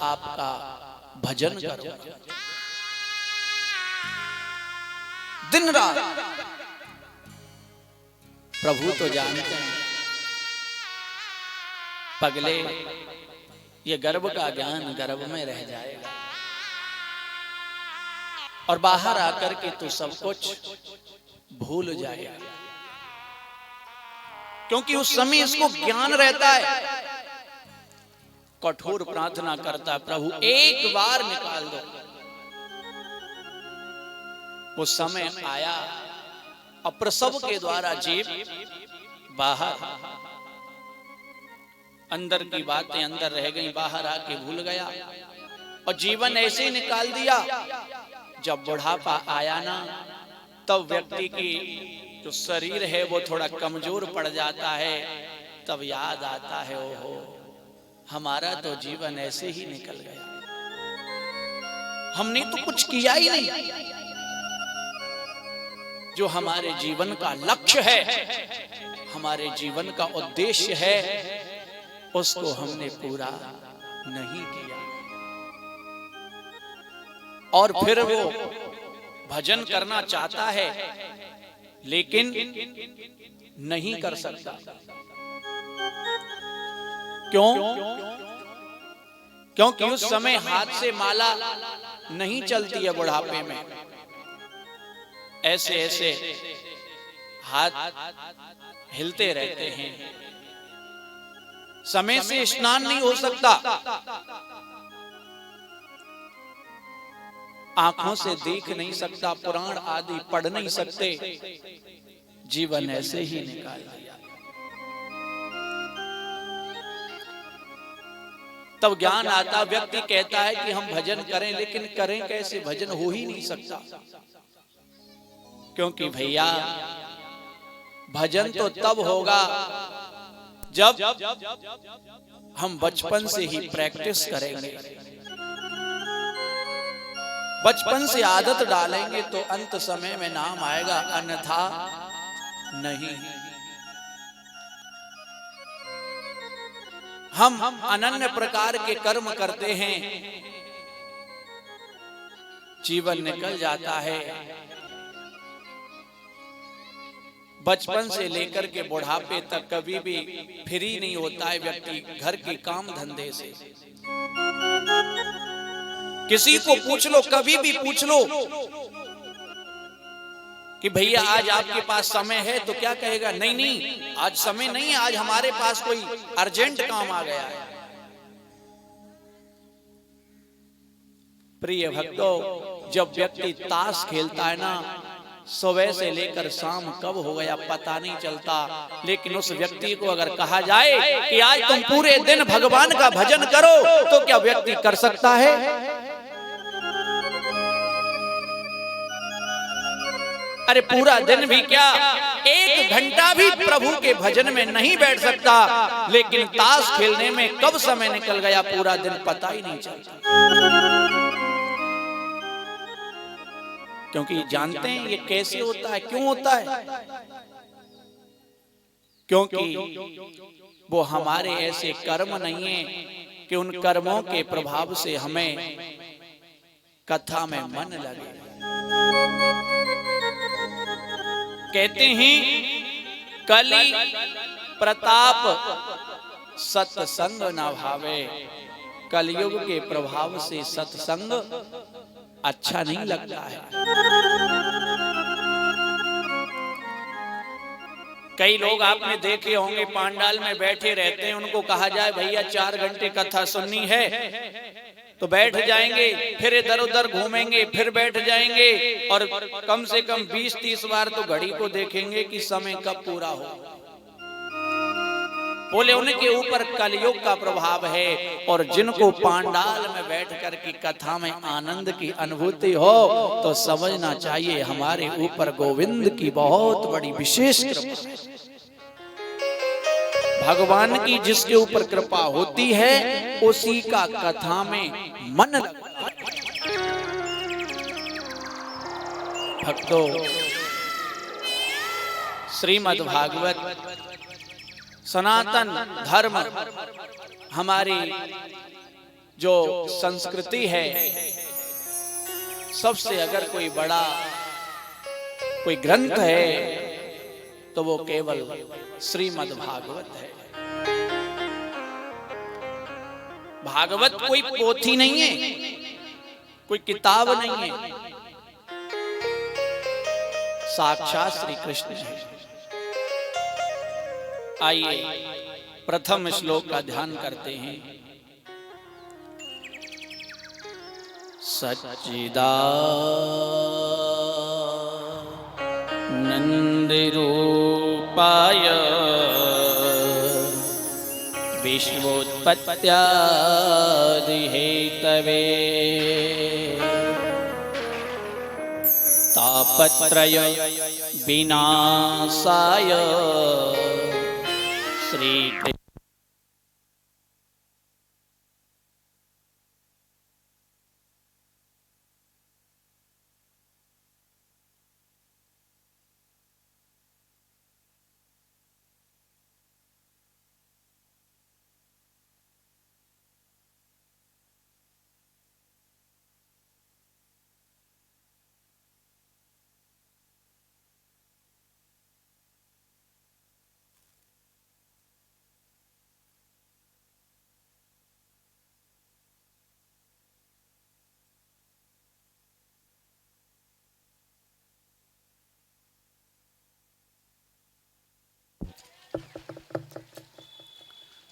आपका भजन करो दिन रात। प्रभु तो जानते हैं पगले ये गर्भ का ज्ञान गर्भ में रह जाएगा और बाहर आकर के तू सब कुछ भूल जाएगा, क्योंकि उस समय इसको ज्ञान रहता है। कठोर प्रार्थना करता, प्रभु एक बार निकाल दो। वो समय आया, अप्रसव के द्वारा जीव बाहर, अंदर की बातें अंदर रह गई, बाहर आके भूल गया और जीवन ऐसे ही निकाल दिया। जब बुढ़ापा आया ना, तब व्यक्ति की जो शरीर है वो थोड़ा कमजोर पड़ जाता है। तब याद आता है, ओहो हमारा तो जीवन ऐसे ही निकल गया, हमने तो कुछ किया ही नहीं। जो हमारे जीवन का लक्ष्य है, हमारे जीवन का उद्देश्य है, उसको हमने पूरा नहीं किया। और फिर वो भजन करना चाहता है लेकिन नहीं कर सकता। क्यों? क्योंकि उस समय हाथ से माला नहीं चलती है। बुढ़ापे में ऐसे ऐसे हाथ हिलते रहते हैं, समय से स्नान नहीं हो सकता, आंखों से देख नहीं सकता, पुराण आदि पढ़ नहीं सकते, जीवन ऐसे ही निकाल दिया। तब ज्ञान आता, व्यक्ति कहता है कि हम भजन करें, लेकिन करें कैसे? भजन हो ही नहीं सकता। क्योंकि भैया भजन तो तब होगा जब हम बचपन से ही प्रैक्टिस करेंगे, बचपन से आदत डालेंगे तो अंत समय में नाम आएगा, अन्यथा नहीं। हम अनन्य प्रकार के कर्म करते हैं, जीवन निकल जाता है। बचपन से लेकर के बुढ़ापे तक कभी भी फ्री नहीं होता है व्यक्ति घर के काम धंधे से। किसी को पूछ लो, कभी भी पूछ लो कि भैया आज आपके पास समय है, तो क्या कहेगा? नहीं नहीं, आज समय नहीं है, आज हमारे पास कोई अर्जेंट काम आ गया है। प्रिय भक्तों, जब व्यक्ति ताश खेलता है ना, सुबह से लेकर शाम कब हो गया पता नहीं चलता। लेकिन उस व्यक्ति को अगर कहा जाए कि आज तुम पूरे दिन भगवान का भजन करो, तो क्या व्यक्ति कर सकता है? अरे पूरा दिन भी क्या, 1 घंटा भी प्रभु के भजन में नहीं बैठ सकता। लेकिन ताश खेलने में कब समय निकल गया पूरा दिन पता ही नहीं चलता। क्योंकि जानते हैं ये कैसे होता है, क्यों होता है? क्योंकि वो हमारे ऐसे कर्म नहीं है कि उन कर्मों के प्रभाव से हमें कथा में मन लगे। कहते हैं कली प्रताप सत्संग न भावे। कलयुग के प्रभाव से सत्संग अच्छा नहीं लगता है। कई लोग आपने देखे होंगे पांडाल में बैठे रहते हैं, उनको कहा जाए भैया 4 घंटे कथा सुननी है, तो बैठ जाएंगे, फिर इधर उधर घूमेंगे, फिर बैठ जाएंगे और कम से कम 20-30 बार तो घड़ी को देखेंगे कि समय कब पूरा हो। बोले उनके ऊपर कलयुग का प्रभाव है। और जिनको पांडाल में बैठकर की कथा में आनंद की अनुभूति हो, तो समझना चाहिए हमारे ऊपर गोविंद की बहुत बड़ी विशेष कृपा है। भगवान की जिसके ऊपर कृपा होती है, उसी का कथा में मन लगता है। भक्तों, श्रीमद् भागवत सनातन धर्म हमारी जो संस्कृति है, सबसे अगर कोई बड़ा कोई ग्रंथ है तो वो केवल श्रीमद् भागवत है। भागवत कोई पोथी नहीं है, कोई किताब नहीं है, साक्षात श्री कृष्ण है। आइए प्रथम श्लोक का ध्यान करते हैं। सच्चिदानन्दरूपाय विश्वोत्पत्त्यादिहेतवे तापत्रय विनाशाय श्री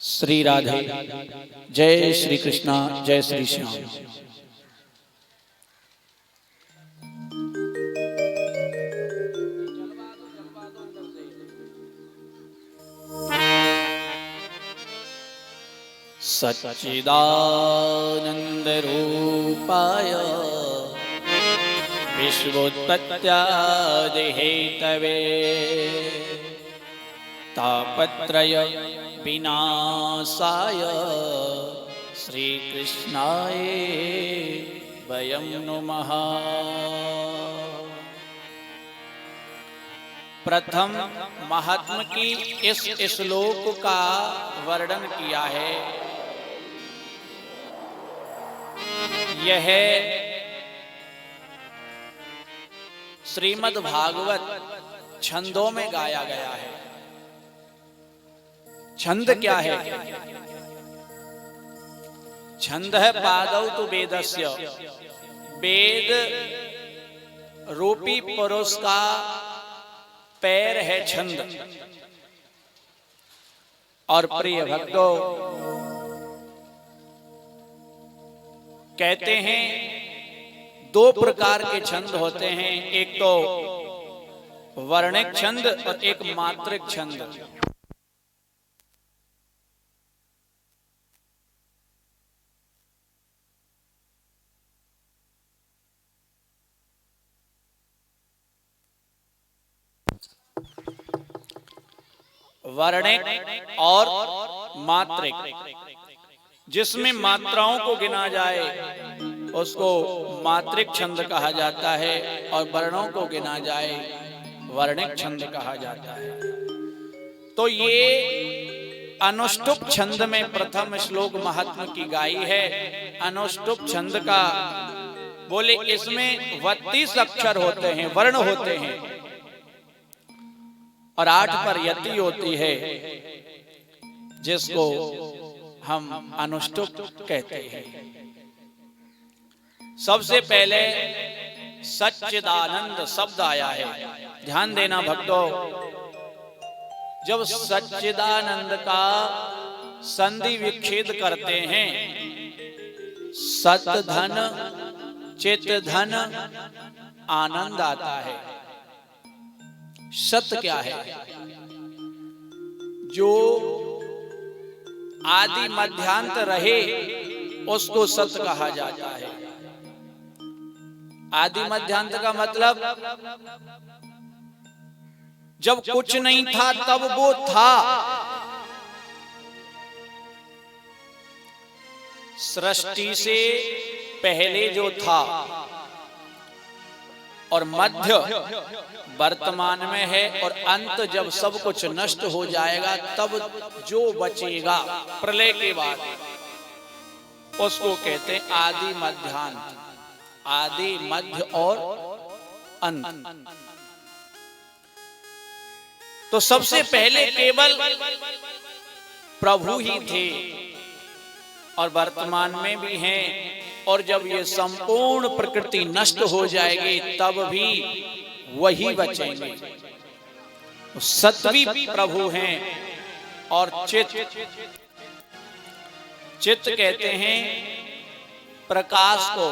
श्री राधे। जय श्री कृष्णा, जय श्री श्याम। सच्चिदानन्दरूपाय विश्वोत्पत्त्यादिहेतवे तापत्रय विनाशाय श्री कृष्णाय वयं नुमः। प्रथम महात्मा की इस श्लोक का वर्णन किया है। यह श्रीमद् भागवत छंदों में गाया गया है। छंद क्या है? छंद है पादौ तु वेदस्य, वेद रूपी पुरुष का पैर है छंद। और प्रिय भक्तों, कहते हैं दो प्रकार के छंद होते हैं, एक तो वर्णिक छंद और एक मात्रिक छंद। वर्णिक और मात्रिक, जिसमें मात्राओं को गिना जाए उसको मात्रिक छंद कहा जाता है और वर्णों को गिना जाए वर्णिक छंद कहा जाता है। तो ये अनुष्टुप छंद में प्रथम श्लोक महात्मा की गाई है। अनुष्टुप छंद का बोले इसमें 32 अक्षर होते हैं, वर्ण होते हैं और 8 पर यति होती है, जिसको हम अनुष्टुप कहते हैं। सबसे पहले सच्चिदानंद शब्द आया है। ध्यान देना भक्तों, जब सच्चिदानंद का संधि विच्छेद करते हैं, सत धन चित धन आनंद आता है। सत क्या है? जो आदि मध्यांत रहे उसको सत कहा जाता है। आदि मध्यांत का मतलब जब कुछ नहीं था तब वो था। सृष्टि से पहले जो था और मध्य वर्तमान में है और अंत जब सब कुछ नष्ट हो जाएगा तब जो बचेगा प्रलय के बाद उसको कहते हैं आदि मध्यांत, आदि मध्य और अंत। तो सबसे पहले केवल प्रभु ही थे और वर्तमान में भी हैं, और जब ये संपूर्ण प्रकृति नष्ट हो जाएगी तब भी वही बचेंगे। तो सत्वी प्रभु हैं। और चित, चित कहते हैं प्रकाश को,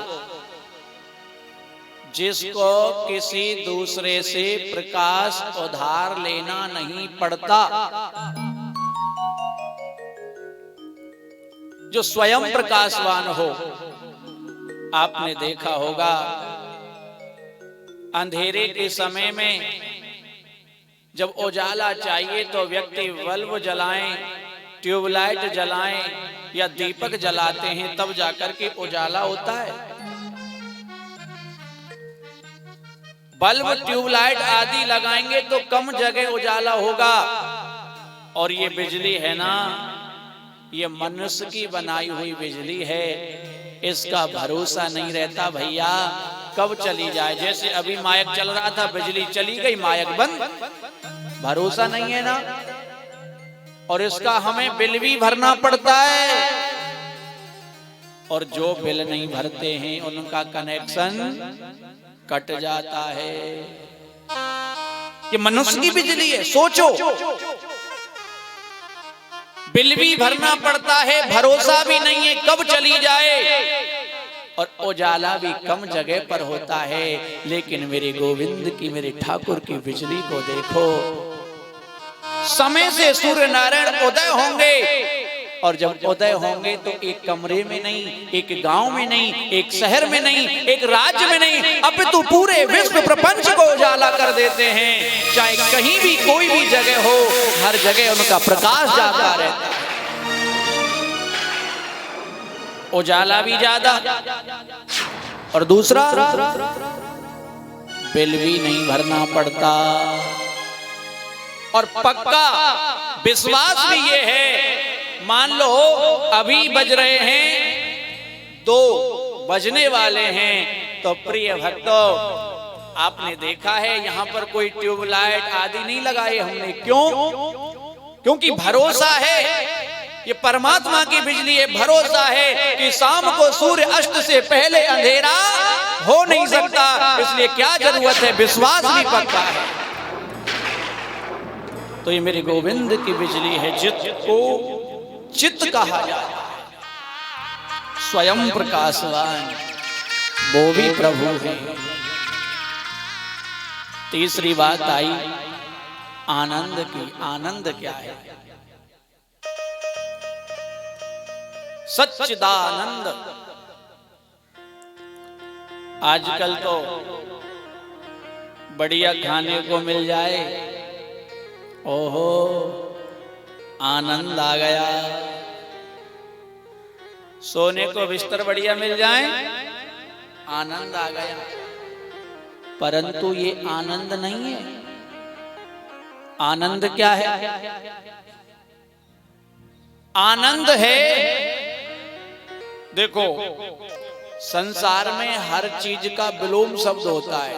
जिसको किसी दूसरे से प्रकाश उधार लेना नहीं पड़ता, जो स्वयं प्रकाशवान हो। आपने देखा होगा अंधेरे के समय में जब उजाला चाहिए तो व्यक्ति बल्ब जलाएं, ट्यूबलाइट जलाएं या दीपक जलाते हैं, तब जाकर के उजाला होता है। बल्ब ट्यूबलाइट आदि लगाएंगे तो कम जगह उजाला होगा। और ये बिजली है ना, ये मनुष्य की बनाई हुई बिजली है, इसका भरोसा नहीं रहता भैया, कब चली जाए। जैसे अभी माइक चल रहा था, बिजली चली गई, माइक बंद, भरोसा नहीं है ना। और इसका हमें बिल भी भरना पड़ता है, और जो बिल नहीं भरते हैं उनका कनेक्शन कट जाता है। ये मनुष्य की बिजली है, सोचो, बिल भी भरना पड़ता है, भरोसा भी नहीं है कब चली जाए, और उजाला भी कम जगह पर होता है। लेकिन मेरे गोविंद की, मेरे ठाकुर की बिजली को देखो, समय से सूर्य नारायण उदय होंगे, और जब उदय होंगे तो एक कमरे में नहीं, एक गांव में नहीं, एक शहर में नहीं, एक राज्य में नहीं, अपितु पूरे विश्व प्रपंच को उजाला कर देते हैं। चाहे कहीं भी कोई भी जगह हो, हर जगह उनका प्रकाश जाता रहता है, उजाला भी ज्यादा, और दूसरा बिल भी नहीं भरना पड़ता। और पक्का विश्वास भी ये है, मान लो अभी बज रहे हैं 2 बजने वाले हैं, तो प्रिय भक्तों आपने देखा है यहाँ पर कोई ट्यूबलाइट आदि नहीं लगाए हमने। क्यों? क्योंकि भरोसा है, ये परमात्मा की बिजली है, भरोसा है कि शाम को सूर्य अस्त से पहले अंधेरा हो नहीं सकता, इसलिए क्या जरूरत है, विश्वास भी पक्का है। तो ये मेरे गोविंद की बिजली है, जिसको चित्त कहा जाता है, स्वयं प्रकाशवान, वो भी प्रभु है। तीसरी बात आई आनंद की। आनंद क्या है? सच्चिदानंद। आजकल तो बढ़िया खाने को मिल जाए, ओहो आनंद आ गया, सोने को बिस्तर बढ़िया मिल जाए, आनंद आ गया। परंतु ये आनंद नहीं है। आनंद क्या है? आनंद है, देखो संसार में हर चीज का विलोम शब्द होता है,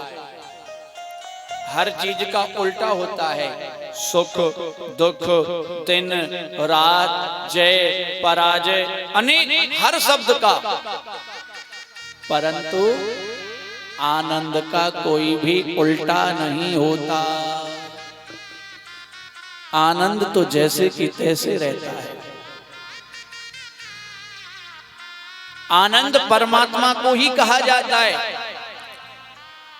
हर चीज का उल्टा होता है। सुख दुख, दिन रात, जय पराजय, अनेक हर शब्द का, परंतु आनंद का कोई भी उल्टा नहीं होता। आनंद तो जैसे कि तैसे रहता है। आनंद परमात्मा को ही कहा जाता है।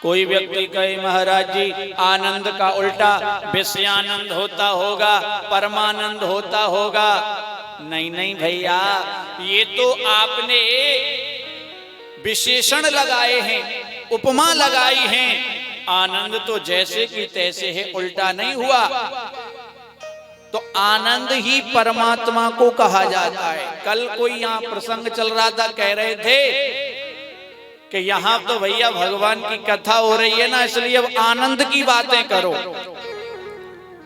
कोई व्यक्ति कहे महाराज जी आनंद का उल्टा विषयानंद होता होगा, परमानंद होता होगा। नहीं नहीं भैया, ये तो आपने विशेषण लगाए हैं, उपमा लगाई है। आनंद तो जैसे कि तैसे है, उल्टा नहीं हुआ। तो आनंद ही परमात्मा को कहा जाता है। कल कोई यहाँ प्रसंग चल रहा था, कह रहे थे कि यहाँ तो भैया भगवान की कथा हो रही है ना, इसलिए अब आनंद की बातें करो।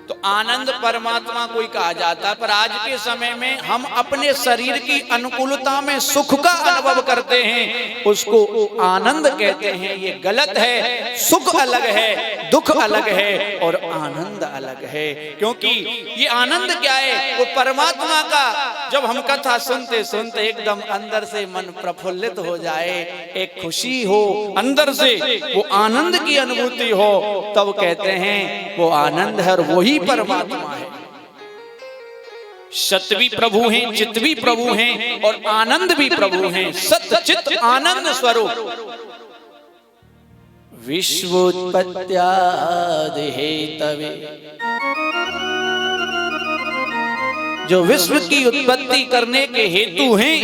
तो आनंद परमात्मा को ही कहा जाता है। पर आज के समय में हम अपने शरीर की अनुकूलता में सुख का अनुभव करते हैं, उसको आनंद कहते हैं। ये गलत है। सुख अलग है, दुख अलग है और आनंद अलग है। क्योंकि ये आनंद क्या है? वो परमात्मा का जब हम कथा सुनते सुनते एकदम अंदर से मन प्रफुल्लित हो जाए, एक खुशी हो अंदर से, वो आनंद की अनुभूति हो, तब कहते हैं वो आनंद है और वही परमात्मा है। सत भी प्रभु हैं, चित भी प्रभु हैं और आनंद भी प्रभु हैं। सत चित आनंद स्वरूप विश्वोत्पत्त्यादि हेतवे, जो विश्व की उत्पत्ति करने के हेतु हैं,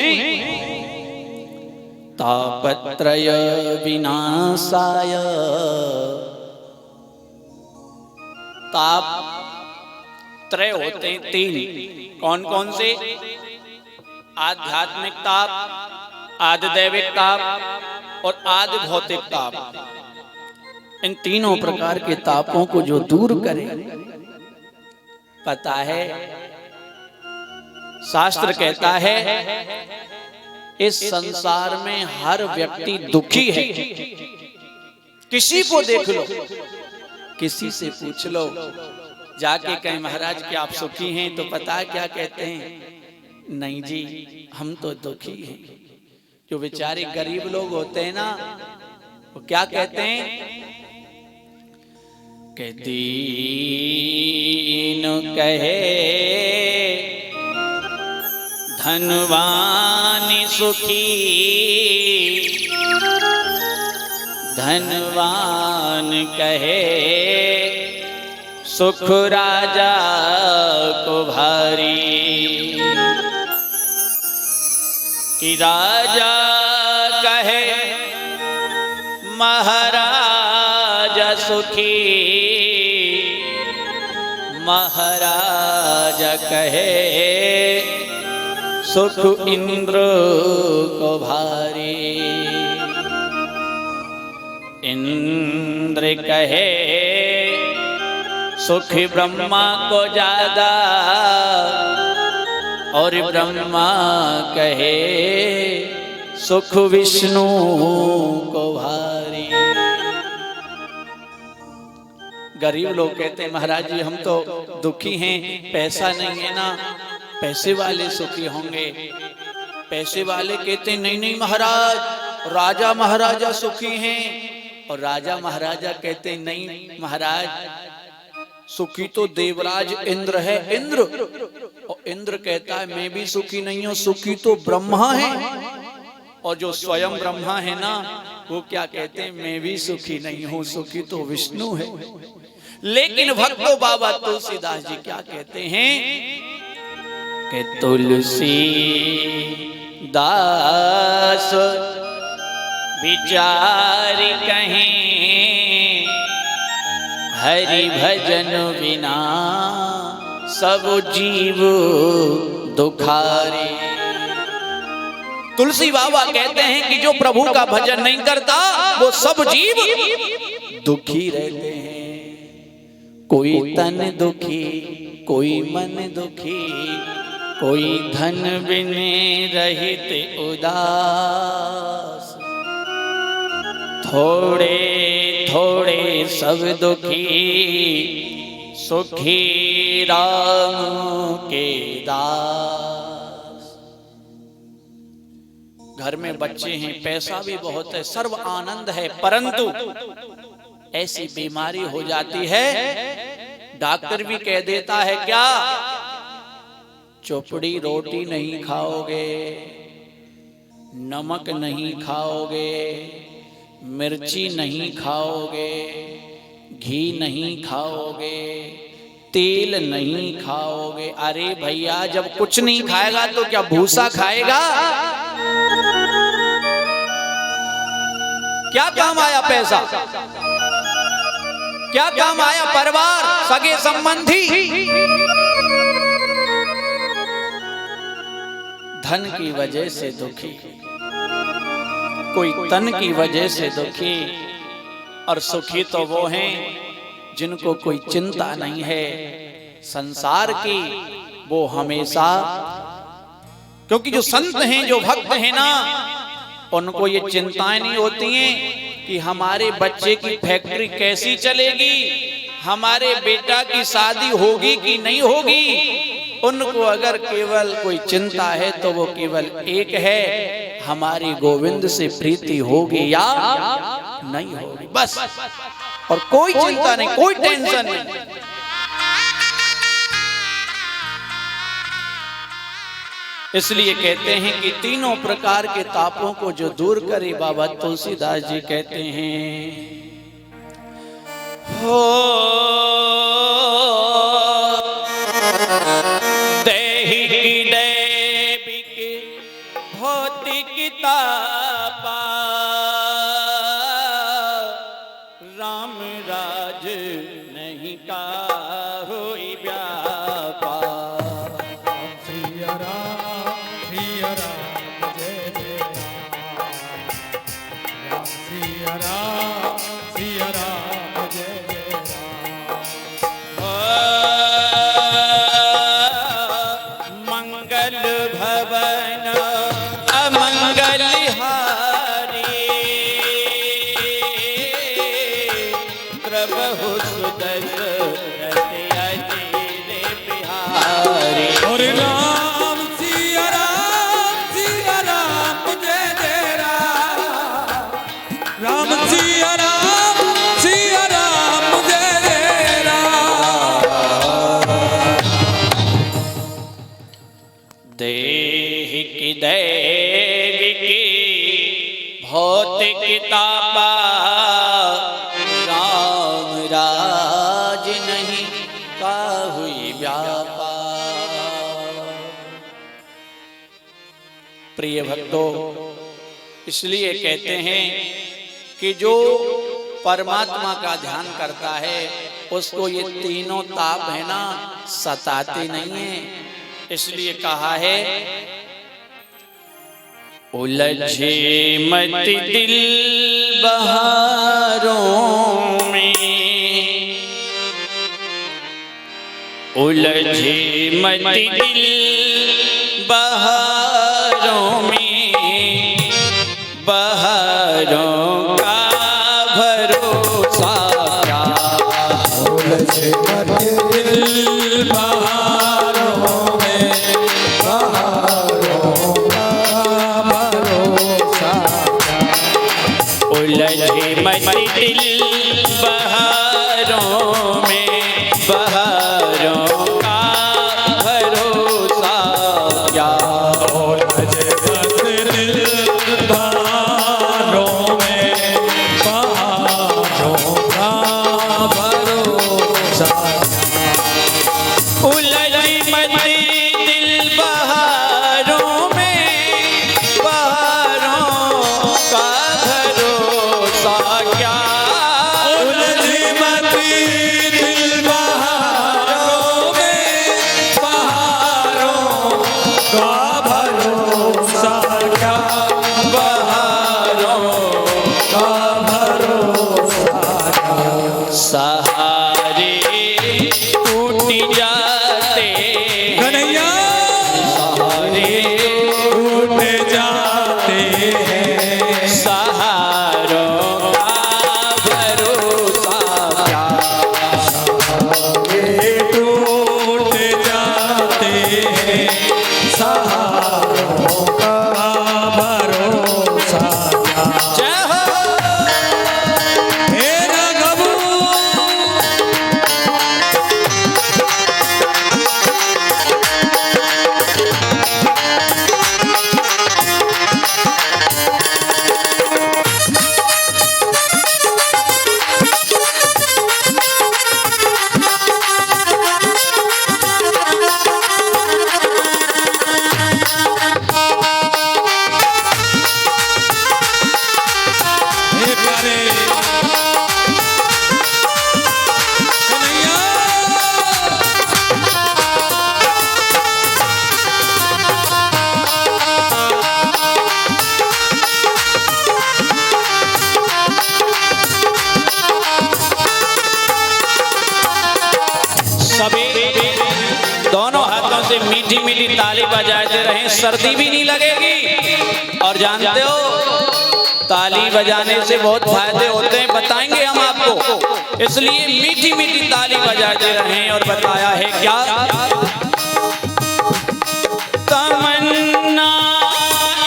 तापत्रय विनाशाय, ताप त्रय होते हैं तीन। कौन कौन से? आध्यात्मिक ताप, आदिदैविक ताप और आदि भौतिक ताप। इन तीनों प्रकार के तापों को जो दूर करे, पता है शास्त्र कहता है इस संसार में हर व्यक्ति दुखी है। किसी को देख लो, किसी से पूछ लो, जाके कहें महाराज क्या आप सुखी हैं, तो पता है क्या कहते हैं? नहीं जी हम तो दुखी हैं। जो बेचारे गरीब लोग होते हैं ना, वो क्या कहते हैं कि दीन कहे धनवान सुखी, धनवान कहे सुख राजा को भारी, कि राजा कहे महाराजा सुखी, महाराजा कहे सुख इंद्र को भारी, इंद्र कहे सुख ब्रह्मा को ज्यादा और ब्रह्मा कहे सुख विष्णु को भारी। गरीब लोग कहते हैं महाराज जी हम तो दुखी हैं, पैसा नहीं है ना, पैसे वाले सुखी होंगे। पैसे वाले कहते हैं नहीं नहीं महाराज, राजा महाराजा सुखी हैं। और राजा महाराजा कहते हैं नहीं महाराज, सुखी तो देवराज इंद्र है, इंद्र। और इंद्र कहता है मैं भी सुखी नहीं हूं, सुखी तो ब्रह्मा है। और जो स्वयं ब्रह्मा है ना, वो क्या कहते हैं मैं भी सुखी नहीं हूं, सुखी तो विष्णु है। लेकिन भक्तो बाबा तुलसीदास जी क्या कहते हैं कि तुलसी दास विचार कहें, हरि भजन बिना सब जीव दुखारे। तुलसी बाबा कहते हैं कि जो प्रभु का भजन नहीं करता वो सब जीव दुखी रहते हैं। कोई तन दुखी, कोई मन दुखी, कोई धन बिने रहित उदास, थोड़े थोड़े सब दुखी, सुखी राम के दास। घर में बच्चे हैं, पैसा भी बहुत है, सर्व आनंद है, परंतु ऐसी बीमारी हो जाती है, डॉक्टर भी कह देता है क्या, चौपड़ी रोटी नहीं खाओगे, नमक नहीं खाओगे, मिर्ची नहीं खाओगे, घी नहीं खाओगे, तेल नहीं खाओगे। अरे भैया जब कुछ नहीं खाएगा तो क्या भूसा खाएगा? क्या काम आया पैसा? क्या काम आया परिवार, सगे संबंधी? धन की वजह से दुखी, कोई तन की वजह से दुखी, और सुखी तो वो हैं जिनको कोई चिंता नहीं है, संसार की, वो हमेशा, क्योंकि जो संत हैं, जो भक्त हैं ना, उनको ये चिंताएं नहीं होती हैं कि हमारे बच्चे की फैक्ट्री कैसी चलेगी, हमारे बेटा की शादी होगी कि नहीं होगी। उनको अगर केवल कोई चिंता है तो वो केवल एक है, हमारी गोविंद से प्रीति होगी या नहीं होगी, बस। और कोई चिंता नहीं, कोई टेंशन नहीं। इसलिए कहते हैं कि तीनों प्रकार के तापों को जो दूर करे, बाबा तुलसीदास जी कहते हैं, हो दैहिक दैविक भौतिक तापा, राम राज नहीं का होई व्यापा। मंगल भवन अमंगल हारी, प्रभु सुदर्शन अजय बिहारी। और राम सिया राम जय जय राम, राम सिया राम जय जय राम। दैहिक दैविक भौतिक तापा, राम राज नहीं काहुई व्यापा। प्रिय भक्तों, इसलिए कहते हैं कि जो परमात्मा का ध्यान करता है उसको ये तीनों ताप है ना सताते नहीं है। इसलिए कहा है, उलझे मत दिल बहारों में, उलझे मत दिल बहारों में, बहारों का भरोसा क्या। उलझे मत दिल बहारों में, बहारों का भरोसा क्या। उलझे मत दिल बहारों में, बहारों का भरोसा क्या। उलझे मत दिल बहारों में, बहारों का भरोसा। उलझी मत दिल बहारों में, बहारों का भरोसा क्या। उलझी मत दिल बहारों बजाते रहें, सर्दी भी नहीं लगेगी। और जानते हो ताली बजाने से बहुत फायदे होते हैं, बताएंगे हम आपको। इसलिए मीठी मीठी ताली बजाते रहें। और बताया है क्या, तमन्ना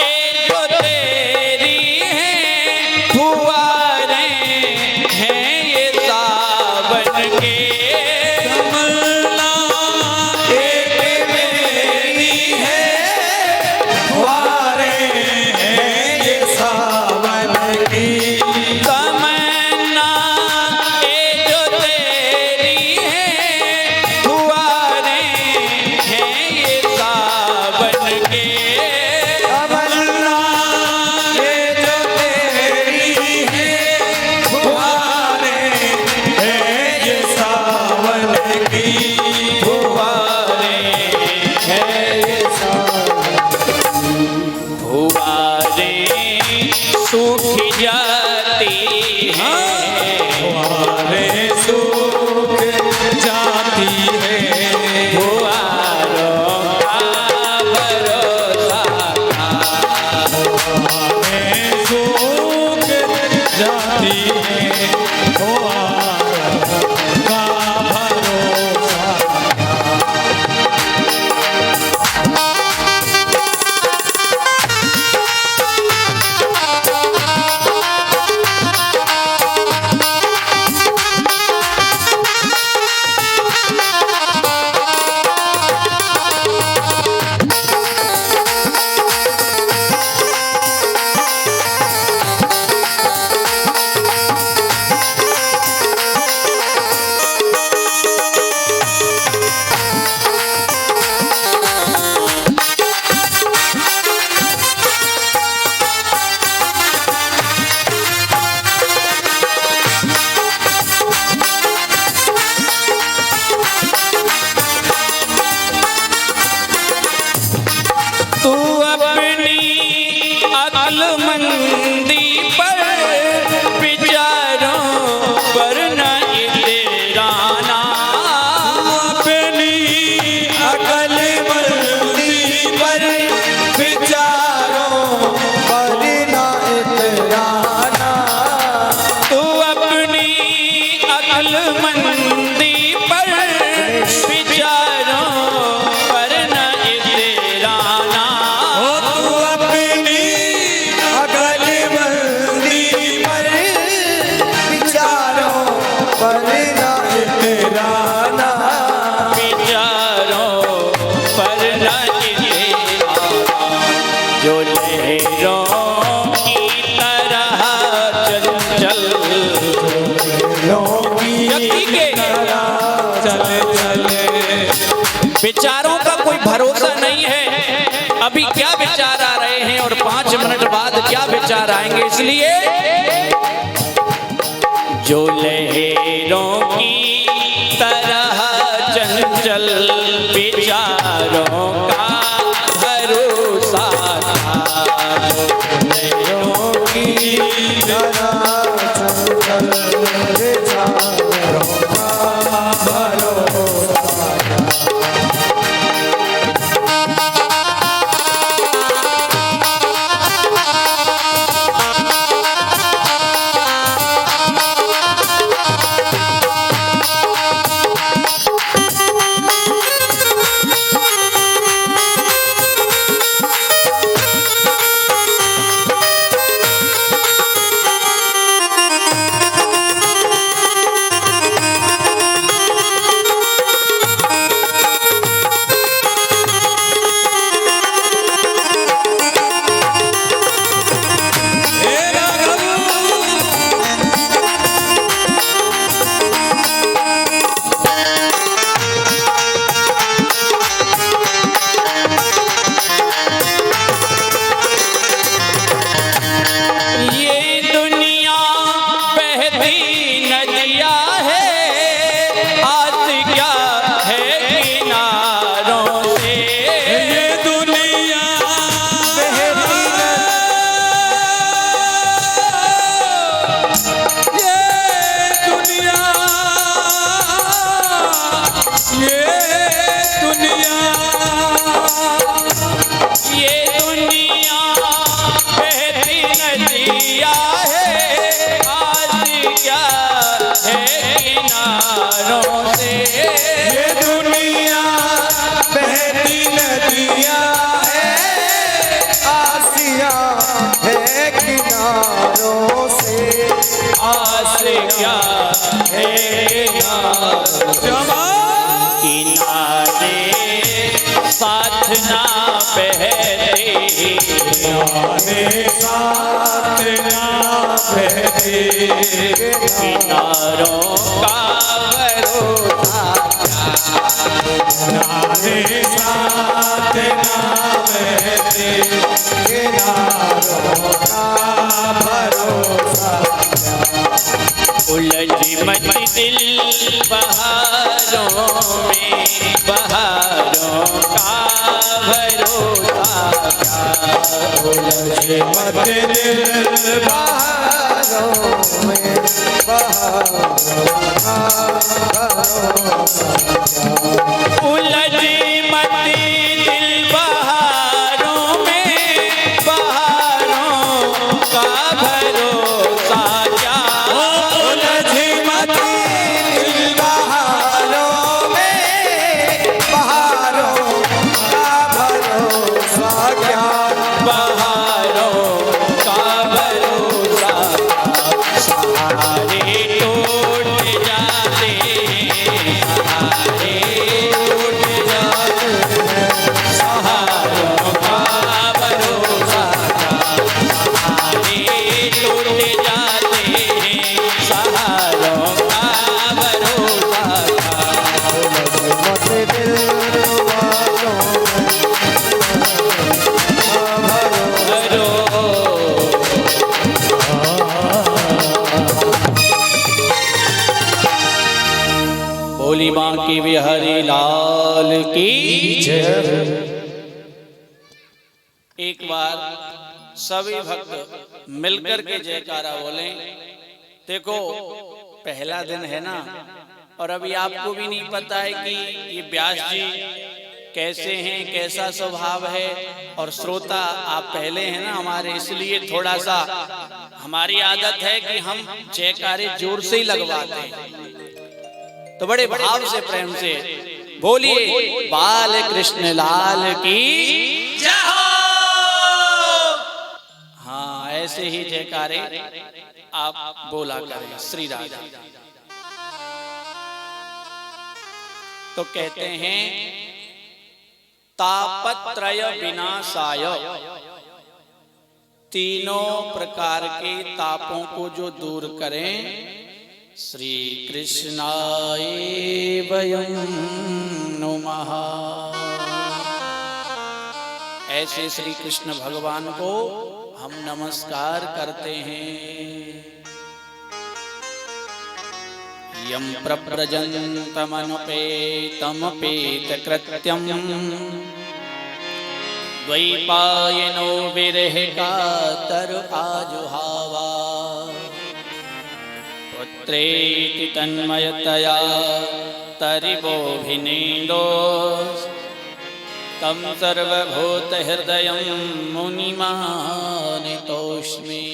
एक तेरी है, फुआरे हैं ये सावन के। विचारों का कोई भरोसा नहीं है, अभी क्या विचार आ रहे हैं और 5 मिनट बाद क्या विचार आएंगे। इसलिए जो लहरों की तरह चंचल विचारों का भरोसा था, लहरों की तरह चंचल विचारों का भरोसा। दुनिया है आशिया है किनारों से, ये दुनिया बहती नदियाँ है, आसिया है किनारों से, आशिया है किनारे साथ ना बहते, किनारे साथ ना बहते, किनारों का भरोसा किनारे साथ ना बहते, किनारों का भरोसा। उलझी मची दिल बहारों में, बहारों का भरोसा क्या। उलझे मत दिल बहारों में, बहारों का भरोसा क्या। उलझी मती दिल बहारों में, बहारों का भरोसा क्या। उलझी मत दिल बहारों में, बहारों का भरोसा क्या। बहारों का भरोसा सहारे टूट जाते, सहारे टूट जाते, सहारों का भरोसा सहारे टूट जाते, सहारों का भरोसा मत दिल बहारों में, करो। भोली माँ की बिहारी लाल की एक बार सभी भक्त मिलकर के जयकारा बोले। देखो पहला दिन है ना, और अभी आपको भी नहीं पता है कि ये व्यास जी कैसे हैं, कैसा स्वभाव है, और श्रोता आप पहले हैं ना हमारे, इसलिए थोड़ा सा हमारी आदत है कि हम जयकारे जोर से ही लगवाते हैं। तो बड़े भाव से प्रेम से बोलिए बाल कृष्ण लाल की जय हो। हाँ ऐसे ही जयकारे आप बोला करें श्री राधा। तो कहते हैं तापत्रय विनाशाय, तीनों प्रकार के तापों को जो दूर करें, श्री कृष्णाय वयं नुमः। ऐसे श्री कृष्ण भगवान को हम नमस्कार करते हैं। यं प्रव्रजन्तमनुपेतमपेतकृत्यं द्वैपायनो विरहकातर आजुहावा, पुत्रेति तन्मयतया तरिवोऽभिनेदो तं सर्वभूतहृदयं मुनिमानितोऽस्मि।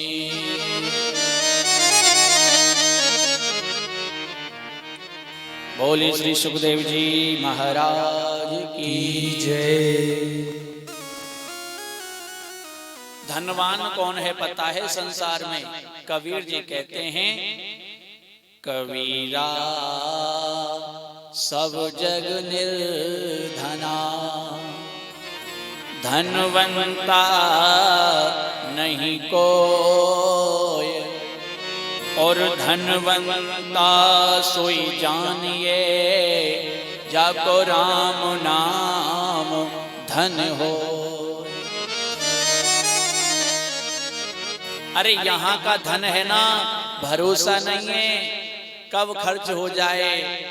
बोली श्री सुखदेव जी महाराज की जय। धनवान कौन है पता है संसार में? कबीर जी कहते हैं कबीरा सब जग निर्धना, धनवंता नहीं कोई, और धनवंता सोई जानिए जाको राम नाम धन हो। अरे यहाँ का धन है ना, भरोसा नहीं है कब खर्च हो जाए।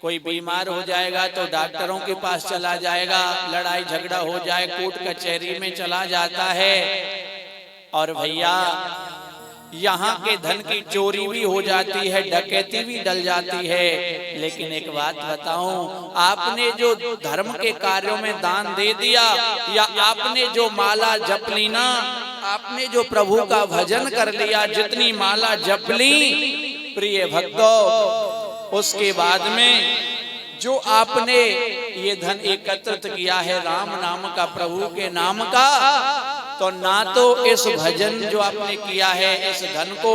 कोई बीमार हो जाएगा तो डॉक्टरों के पास चला जाएगा, लड़ाई झगड़ा हो जाए कोर्ट कचहरी में चला जाता है। और भैया यहाँ के धन की चोरी भी हो जाती है, डकैती भी डल जाती है। लेकिन एक बात बताऊं, आपने जो धर्म के कार्यों में दान दे दिया, या आपने जो माला जप ली ना, आपने जो प्रभु का भजन कर लिया, जितनी माला जप ली प्रिय भक्तों, उसके बाद में जो आपने ये धन एकत्रित किया है राम नाम का, प्रभु के नाम का, तो ना तो इस भजन जो आपने किया है इस धन को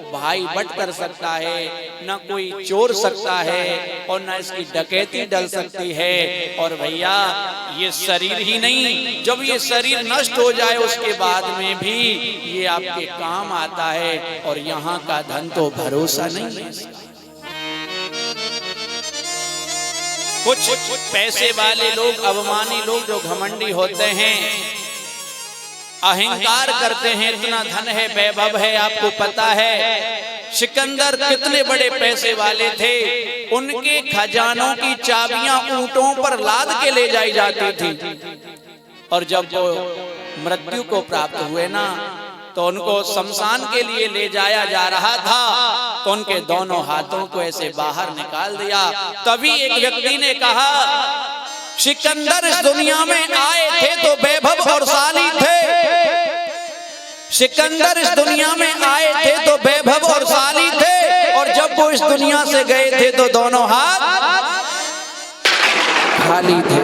भाई बट कर सकता है, न कोई चोर सकता है, और न इसकी डकैती डल सकती है। और भैया ये शरीर ही नहीं, जब ये शरीर नष्ट हो जाए उसके बाद में भी ये आपके काम आता है। और यहाँ का धन तो भरोसा नहीं है। कुछ पैसे वाले लोग, अभिमानी लोग जो घमंडी होते हैं, अहंकार करते हैं, इतना धन है, वैभव है। आपको पता है सिकंदर कितने बड़े पैसे वाले थे, उनके खजानों की चाबियां ऊंटों पर लाद के ले जाई जाती थी। और जब वो मृत्यु को प्राप्त हुए ना, तो उनको शमशान के लिए ले जाया जा रहा था, तो उनके दोनों हाथों को ऐसे बाहर निकाल दिया। तभी एक व्यक्ति ने कहा, सिकंदर इस दुनिया में आए थे तो वैभव और शाली थे, सिकंदर इस दुनिया में आए थे तो वैभव और शाली थे, और जब वो इस दुनिया से गए थे तो दोनों हाथ खाली थे।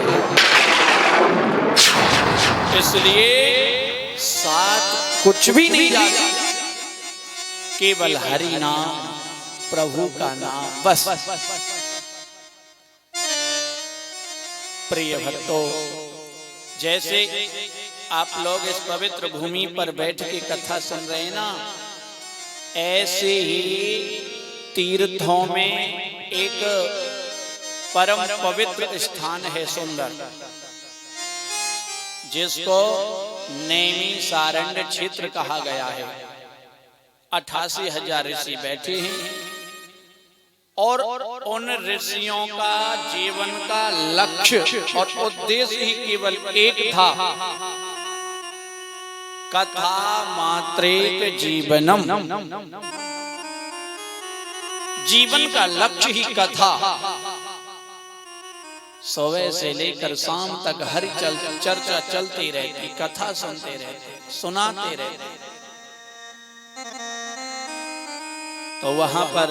इसलिए साथ कुछ भी नहीं जाता, केवल हरि नाम, प्रभु का नाम बस। प्रिय भक्तों, जैसे आप लोग इस पवित्र भूमि पर बैठ के कथा सुन रहे हैं ना, ऐसे ही तीर्थों में एक परम पवित्र स्थान है सुंदर, जिसको नेमी सारंग क्षेत्र कहा गया है। 88,000 ऋषि बैठे हैं, और उन ऋषियों का जीवन का लक्ष्य और उद्देश्य ही केवल एक था, कथा मात्रेक जीवनम। जीवन का लक्ष्य ही कथा। सुबह से लेकर शाम तक हर चर्चा चलती रहती, कथा सुनते रहते, सुनाते रहते। तो वहां पर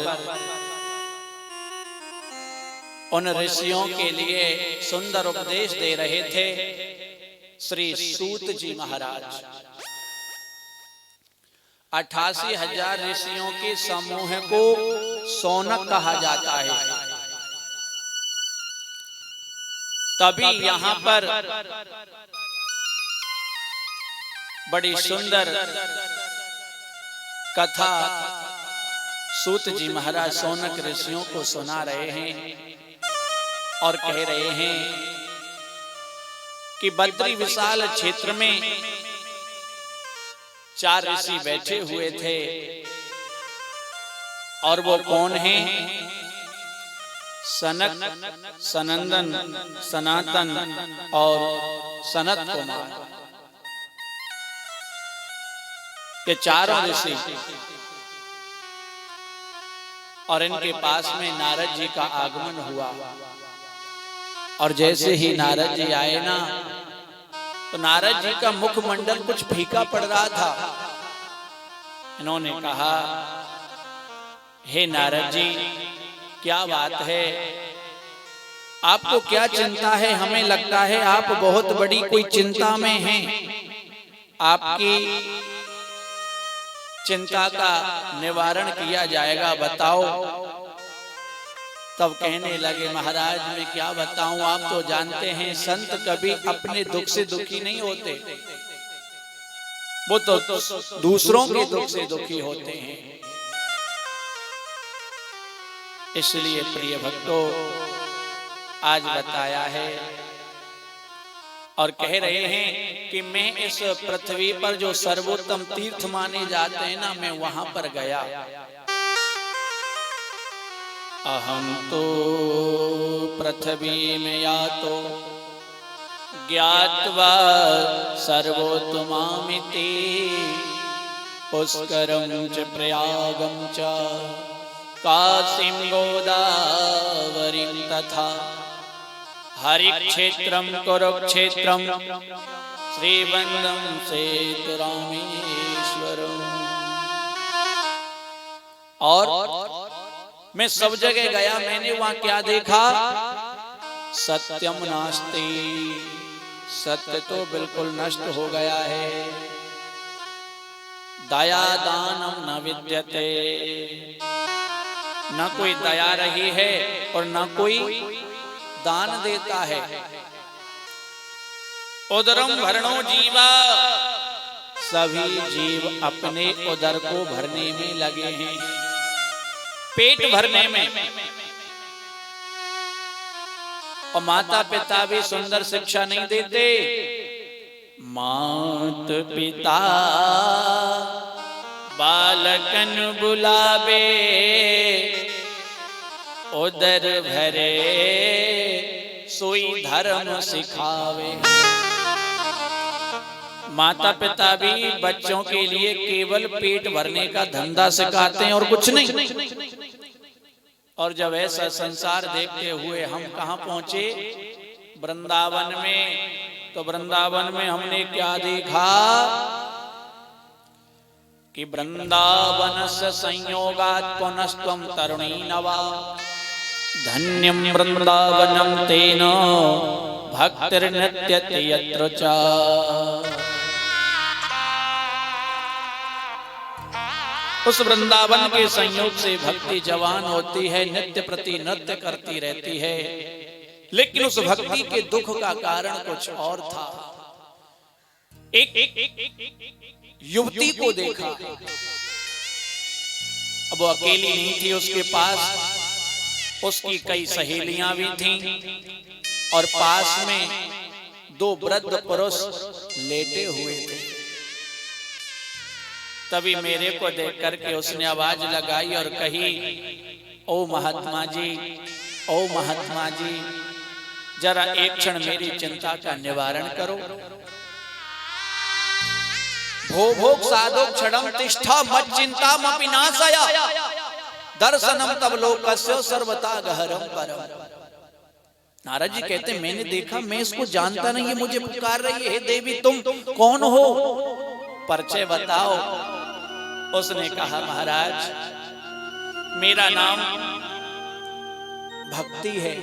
उन ऋषियों के लिए सुंदर उपदेश दे रहे थे श्री सूत जी महाराज। 88,000 ऋषियों के समूह को सौनक कहा जाता है। तभी यहाँ पर बड़ी सुंदर कथा सूत जी महाराज सौनक ऋषियों को सुना रहे हैं, और कह रहे हैं कि बद्री विशाल क्षेत्र में 4 ऋषि बैठे हुए थे, और वो कौन हैं? सनक, सनंदन, सनातन और सनत कुमार। ये चारों ऋषि, और इनके पास में नारद जी का आगमन हुआ। और जैसे ही नारद जी आए ना, तो नारद जी का मुखमंडल कुछ फीका पड़ रहा था। इन्होंने कहा, हे नारद जी, क्या बात है, आपको क्या चिंता है? हमें लगता है आप बहुत बड़ी कोई चिंता में हैं। आपकी चिंता का निवारण किया जाएगा, बताओ। तब कहने लगे, महाराज मैं क्या बताऊं, आप तो जानते हैं संत कभी अपने दुख से दुखी नहीं होते, वो तो दूसरों के दुख से दुखी होते हैं। इसलिए प्रिय भक्तों, आज बताया है और कह रहे हैं कि मैं इस पृथ्वी पर जो सर्वोत्तम तीर्थ माने जाते हैं ना, मैं वहां पर गया। अहम तो पृथ्वी में यातो ज्ञात्वा सर्वोत्तमामिति पुष्करम च प्रयागम च काशीं गोदावरीं तथा हरिक्षेत्रम कुरुक्षेत्रम श्रीबंदम सेतु रामेश्वरम। और मैं सब जगह गया, मैंने वहां क्या देखा? सत्यम नास्ति, सत्य तो बिल्कुल नष्ट हो गया है। दया दानम न विद्यते, न कोई दया रही है और न कोई दान देता है। उदरम भरणो जीवा, सभी जीव अपने उदर को भरने में लगे हैं, पेट भरने में। और माता पिता भी सुंदर शिक्षा नहीं देते। मात पिता बालकन बुलावे, उदर भरे सोई धर्म सिखावे। माता पिता भी बच्चों के लिए केवल पेट भरने का धंधा सिखाते हैं और कुछ नहीं। और जब ऐसा संसार देखते हुए हम कहां पहुंचे? वृंदावन में। तो वृंदावन में हमने क्या देखा कि वृंदावन से संयोगात् पुनस्त्वं तरुणी नवा, धन्यं वृंदावनम तेन भक्तिर्नित्यते यत्र च। उस वृंदावन के संयोग से भक्ति जवान होती है, नित्य प्रति नृत्य करती रहती है। लेकिन उस भक्ति के दुख का कारण कुछ और था। एक युवती को देखा, अब वो अकेली नहीं थी, उसके पास उसकी कई सहेलियां भी थीं और पास में दो वृद्ध पुरुष लेटे हुए थे। तभी मेरे को देख करके उसने आवाज लगाई और कही, ओ महात्मा जी, ओ महात्मा जी, जरा एक क्षण मेरी चिंता का निवारण करो। भो भोग साधो क्षणम तिष्ठा मत चिंता मपि नाशया, दर्शनम तब लोकस्य सर्वथा गहरम परम। नारद जी कहते मैंने देखा, मैं इसको जानता नहीं, ये मुझे पुकार रही है, हे देवी तुम कौन हो, परिचय बताओ। उसने कहा, महाराज मेरा नाम भक्ति है।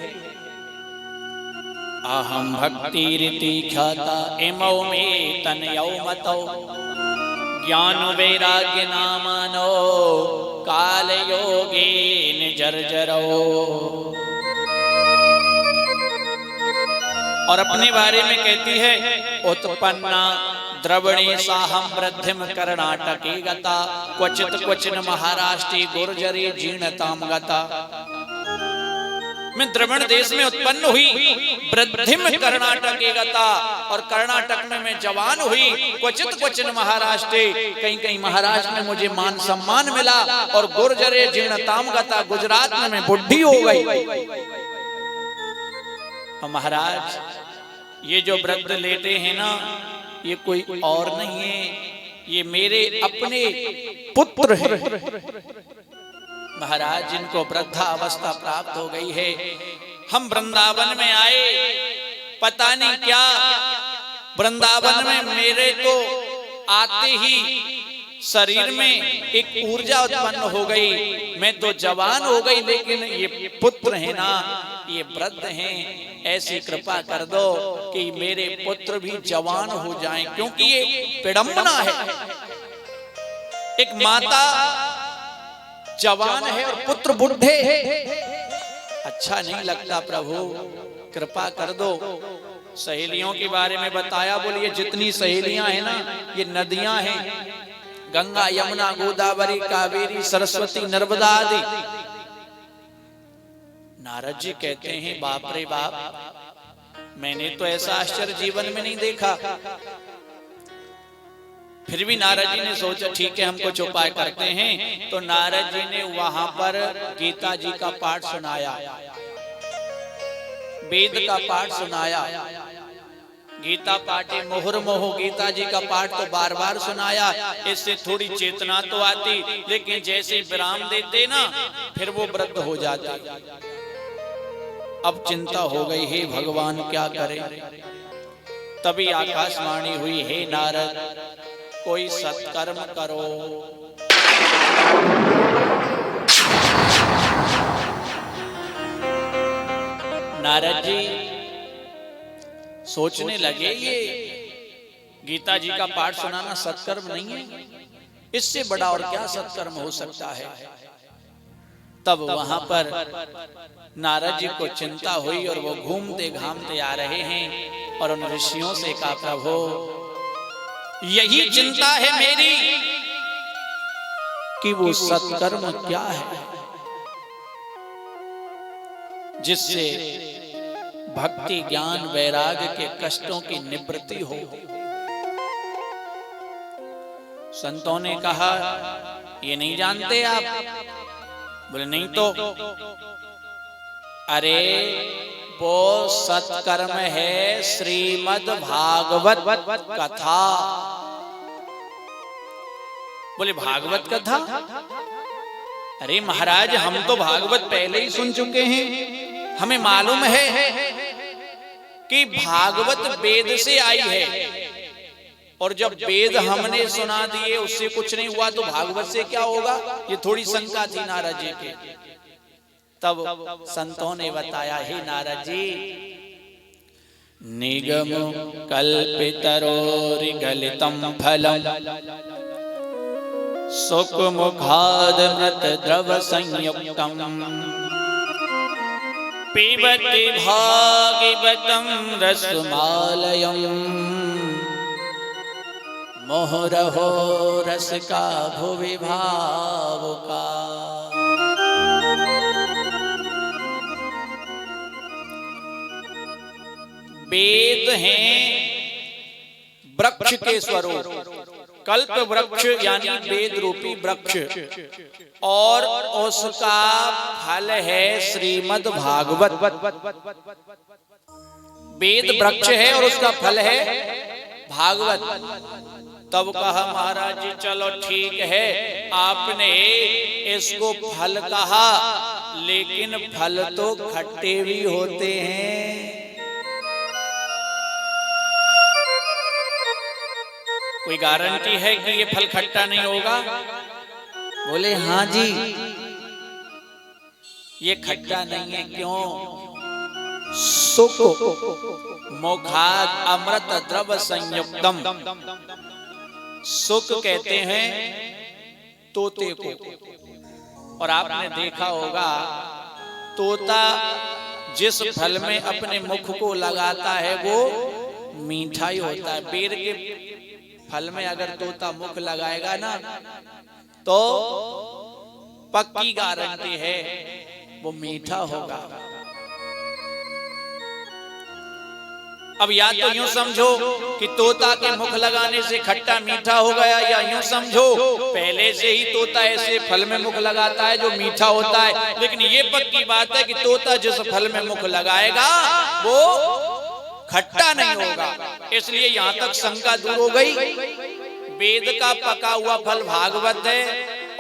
अहम भक्ति रीति ख्याता इमौ मे तनयौ मतौ, ज्ञान वैराग्य नामानो काल योगेन जर्जरो। और अपने बारे में कहती है, उत्पन्ना द्रवणे साहम वृद्धिम कर्णाटके गता, क्वचित क्वचिन महाराष्ट्रे गुर्जरे जीर्णताम गता। मैं द्रवण देश में उत्पन्न हुई, वृद्धिम कर्णाटके गता, और कर्नाटक में मैं जवान हुई, क्वचित क्वचिन महाराष्ट्रे, कहीं कहीं महाराष्ट्र में मुझे मान सम्मान मिला, और गुर्जरे जीर्णताम गता, गुजरात में मैं बुढ़ी हो गई। महाराज ये जो वृद्ध लेटे हैं ना, ये कोई और नहीं है, ये मेरे अपने पुत्र हैं। महाराज जिनको वृद्धा अवस्था प्राप्त हो गई है, हम वृंदावन में आए, पता नहीं क्या वृंदावन में मेरे तो आते ही शरीर में एक ऊर्जा उत्पन्न हो गई, मैं तो जवान हो गई, लेकिन ये पुत्र है ना, ये वृद्ध हैं, ऐसी कृपा कर दो कि मेरे पुत्र भी जवान हो जाएं, क्योंकि ये विडंबना है। एक माता जवान है और पुत्र बुढ़े, अच्छा नहीं लगता। प्रभु कृपा कर दो। सहेलियों के बारे में बताया, बोलिए जितनी सहेलियां हैं ना, ये नदियां हैं, गंगा यमुना गोदावरी कावेरी सरस्वती नर्मदा आदि। नारद जी कहते हैं, बाप रे बाप, मैंने तो ऐसा आश्चर्य जीवन में नहीं देखा। फिर भी नारद जी ने सोचा ठीक है, हम कुछ उपाय करते हैं। तो नारद जी ने वहां पर गीता जी का पाठ सुनाया, वेद का पाठ सुनाया। गीता पाठे मुहुर्मुहु, गीता जी का पाठ तो बार बार सुनाया। इससे थोड़ी चेतना तो आती, लेकिन जैसे विराम देते ना, फिर वो वृद्ध हो जाते। अब चिंता हो गई, हे भगवान क्या करें। तभी आकाशवाणी हुई, हे नारद कोई सत्कर्म करो। नारद जी सोचने लगे, ये गीता जी का पाठ सुनाना सत्कर्म नहीं है, इससे बड़ा और क्या सत्कर्म हो सकता है। तब वहां पर नारद जी को चिंता हुई और वो घूमते घामते आ रहे हैं और उन ऋषियों से कहा, प्रभु यही चिंता है मेरी कि वो सत्कर्म क्या है जिससे भक्ति ज्ञान वैराग्य के कष्टों की निवृत्ति हो। संतों ने कहा, ये नहीं जानते आप? बोले नहीं तो। अरे वो सत्कर्म है श्रीमद् भागवत कथा। बोले भागवत कथा? अरे महाराज हम तो भागवत पहले ही सुन चुके हैं, हमें मालूम है कि भागवत वेद से आई है, और जब वेद हमने सुना दिए उससे कुछ नहीं हुआ तो भागवत से क्या होगा? ये थोड़ी शंका थी नारद जी के। तब संतों ने बताया, हे नारद जी, निगम कल्पितरोर्गलितं फलम् सुखमुखादमृत द्रव संयुक्तम् पिबति भागवतं रसमालयम् मोहरहो रस का भुवि भावुका। वेद हैं वृक्ष के स्वरूप, कल्प वृक्ष यानी वेद रूपी वृक्ष, और उसका फल है श्रीमद् भागवत। वेद वृक्ष है और उसका फल है भागवत। तब कहा, महाराज जी चलो ठीक है, आपने इसको फल कहा, लेकिन फल तो खट्टे भी होते हैं। कोई गारंटी है कि ये फल खट्टा नहीं होगा? बोले हाँ जी, ये खट्टा नहीं है। क्यों? सुख मुखाद अमृत द्रव संयुक्तम। सुख कहते हैं तोते को, और आपने देखा होगा तोता जिस फल में अपने मुख को लगाता है वो मीठा ही होता है। बेर के फल में अगर तोता मुख लगाएगा ना तो पक्की गारंटी है वो मीठा होगा। अब या तो यूं समझो कि तोता के मुख लगाने से खट्टा मीठा हो गया, या यूं समझो पहले से ही तोता ऐसे फल में मुख लगाता है जो मीठा होता है। लेकिन ये पक्की बात है कि तोता जिस फल में मुख लगाएगा वो खट्टा नहीं होगा। इसलिए यहां तक शंका दूर हो गई। वेद का पका हुआ फल भागवत है,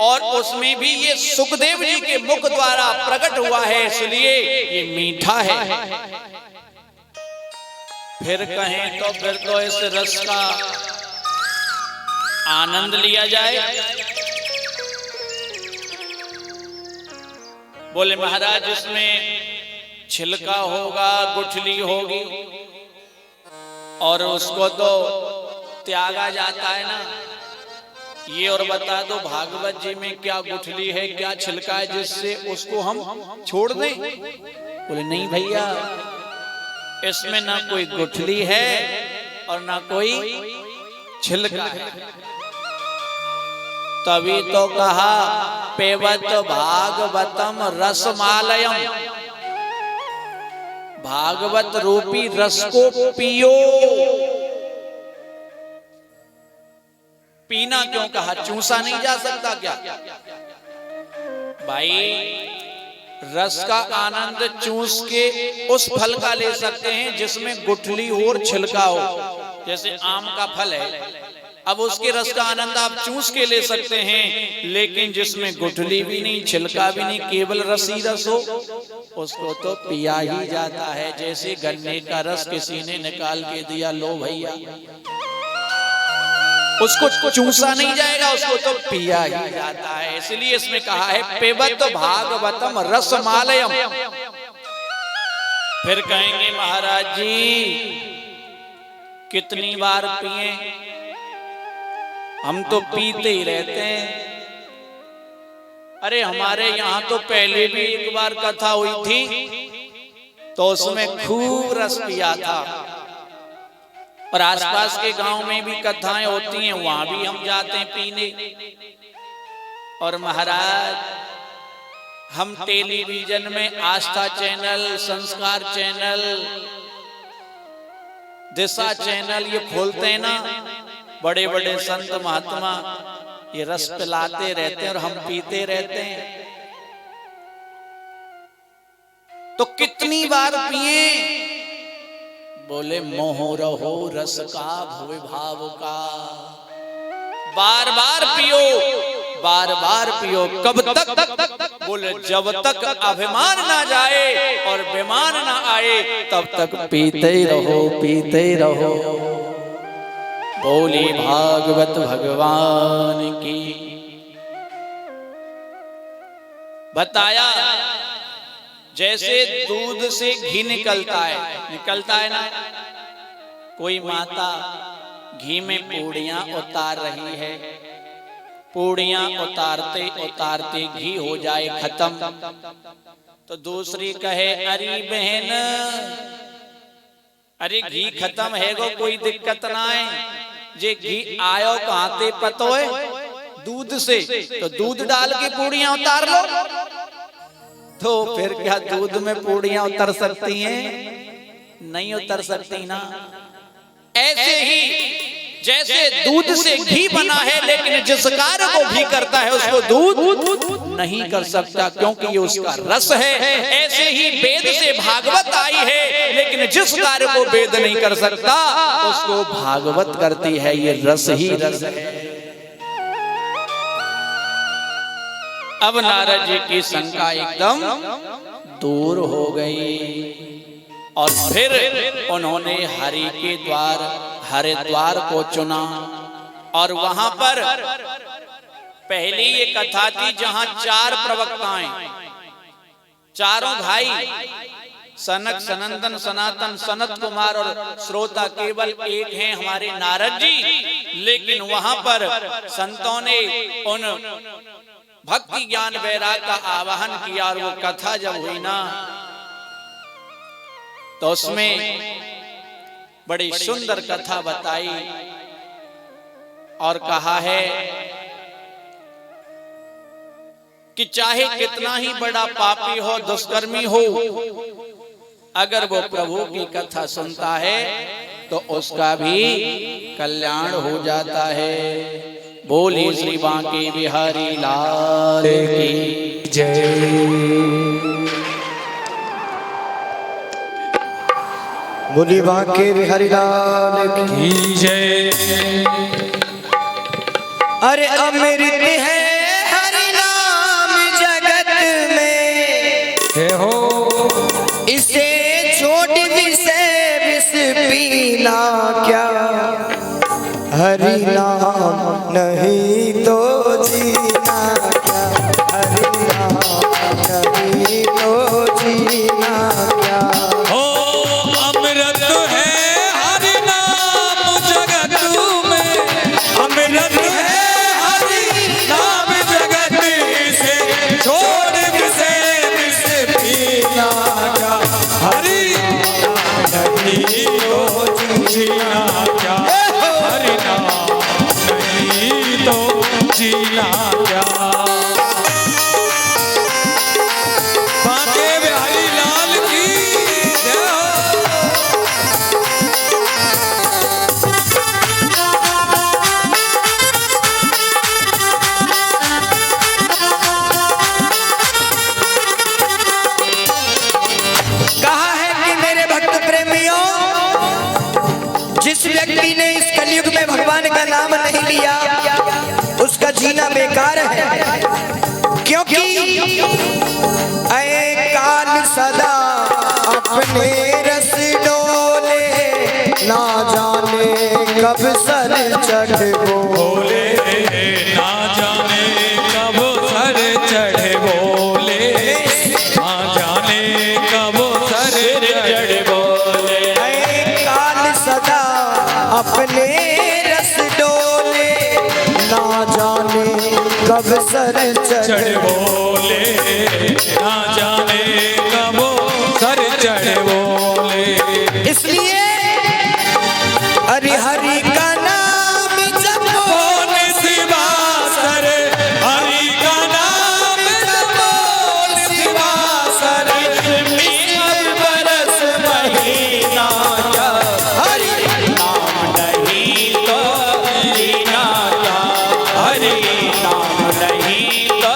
और उसमें भी ये सुखदेव जी के मुख द्वारा प्रकट हुआ है, इसलिए ये मीठा है। फिर कहें तो फिर तो इस रस का आनंद लिया जाए। बोले महाराज इसमें छिलका होगा, गुठली होगी, और उसको तो त्यागा जाता है ना। ये और बता दो भागवत जी में क्या गुठली है, क्या छिलका है जिससे उसको हम छोड़ दें? बोले नहीं भैया, इसमें ना कोई गुठली है और ना कोई छिलका है। तभी तो कहा पेवत भागवतम रसमालयम, भागवत रूपी रस को पियो। पीना क्यों कहा? चूसा नहीं जा सकता क्या? भाई रस का आनंद चूस के उस फल का ले सकते हैं जिसमें गुठली हो और छिलका हो। जैसे आम का फल है, अब उसके रस का आनंद आप चूस के ले सकते हैं, लेकिन जिसमें गुठली भी नहीं, छिलका भी नहीं, केवल रस ही रस हो, उसको तो पिया ही जाता है। जैसे गन्ने का रस किसी ने निकाल के दिया, लो भैया, उसको चूसा नहीं जाएगा, उसको तो पिया ही जाता है। इसलिए इसमें कहा है पिबत भागवतम रसमालयम। फिर कहेंगे महाराज जी कितनी बार पिए, हम तो पीते ही रहते हैं। अरे हमारे यहाँ तो पहले भी एक बार कथा हुई थी तो उसमें खूब रस पिया था, और आसपास के गांव में भी कथाएं होती हैं, वहां भी हम जाते हैं पीने। और महाराज हम टेलीविजन में आस्था चैनल, संस्कार चैनल, दिशा चैनल ये खोलते हैं ना, बड़े बड़े संत महात्मा ये रस पिलाते रहते हैं और हम पीते रहते हैं। तो कितनी बार पिए? बोले मोह रहो रस का भुवि भाव का। बार बार पियो, बार बार पियो। कब तक? बोले जब तक अभिमान ना जाए और बेमान ना आए तब तक पीते ही रहो, पीते ही रहो। बोली भागवत भगवान की। बताया जैसे दूध से घी निकलता है ना, कोई माता घी में पूड़ियां उतार रही है, पूड़ियां उतारते उतारते घी हो जाए खत्म, तो दूसरी कहे अरे बहन, अरे घी खत्म है गो, कोई दिक्कत ना है, जे घी आयो कहां ते पतो है? दूध से, तो दूध डाल के पूड़ियां उतार लो। तो फिर क्या दूध में पूड़ियां उतर सकती हैं? नहीं उतर सकती ना। ऐसे ही जैसे दूध से घी बना है, लेकिन जिस कार्य को घी करता है उसको दूध नहीं कर सकता, क्योंकि ये उसका रस है। ऐसे ही वेद से भागवत आई है, लेकिन जिस कार्य को वेद नहीं कर सकता उसको भागवत करती है। ये रस ही रस है। अब नारद जी की शंका एकदम दूर हो गई, और फिर उन्होंने हरि के द्वार हरिद्वार को चुना। और वहां पर पहले ये कथा थी जहां 4 प्रवक्ताएं, चारों भाई सनक, सनंदन, सनातन, सनत कुमार और श्रोता केवल एक हैं हमारे नारद जी। लेकिन वहां पर संतों ने उन भक्ति ज्ञान वैराग का आवाहन किया, और वो कथा जब हुई ना तो उसमें बड़ी सुंदर कथा बताई, और कहा है कि चाहे कितना ही बड़ा पापी हो, दुष्कर्मी हो, अगर वो प्रभु की कथा सुनता है तो उसका भी कल्याण हो जाता है। बोली श्री बांके बिहारी लाल की जय। बोली बांके बिहारी लाल की जय। अरे अमृत है हरि नाम जगत में, हे हो इसे छोड़ विषय विष पीना क्या, हरि नाम नहीं तो जीना क्या, हरि नाम नहीं तो जीना क्या। हो अमृत है हरि नाम जगत में, अमृत है हरि नाम जगत से, छोड़ विषय विष पीना क्या, हरि नाम नहीं तो जीना क्या, हरि नाम नहीं तो जीना क्या। बांके बिहारी लाल की जय हो। कहा है कि मेरे भक्त प्रेमियों, जिस व्यक्ति ने इस कलयुग में भगवान का नाम नहीं लिया उसका जीना बेकार है, क्योंकि ऐ काल सा अपने रस डोले ना जाने कब सर चढ़ बोले, ना जाने कब सर चढ़े बोले, ना जाने कब सर चढ़े बोले। काल सदा अपने रस डोले ना जाने कब सर चढ़े बोले, ना जाने कब सर चढ़े बोले। इसलिए हरि हरि का नाम जपो शिवा सर, हरि का नाम जपो शिवा सर। बरस महीना क्या हरि नाम नहीं तो जीना क्या, हरि नाम नहीं तो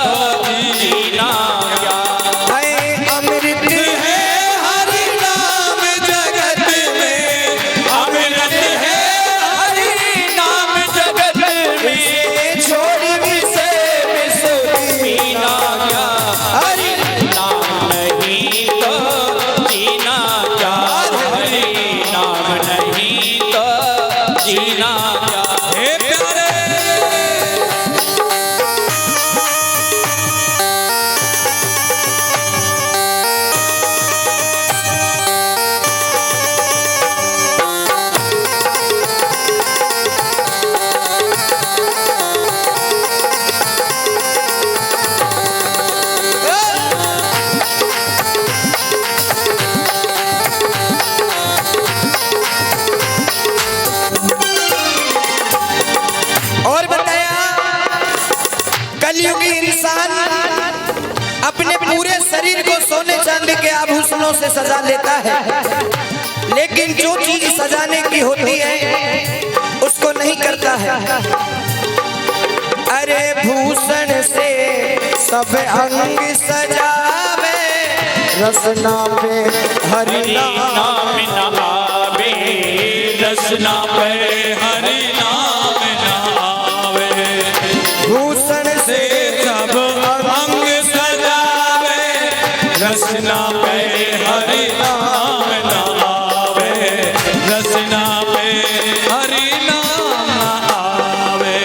जीना क्या। है अमृत है हरि नाम जगत में, अमृत है हरि नाम जगत में छोड़ से पीना क्या, हरि नाम नहीं तो जीना क्या, हरि नाम नहीं तो जीना क्या। हे प्यारे और बताया कलयुगी इंसान अपने पूरे शरीर को सोने चांदी के आभूषणों से सजा लेता है, लेकिन जो चीज सजाने की होती है उसको नहीं करता है। अरे भूषण से सब अंग सजावे, रसना पे हरि नाम नाम न आवे, रसना पे हरि नाम न आवे। भूषण से सब अंग सजावे, रसना पे हरि नाम न आवे, रसना पे हरि नाम न आवे।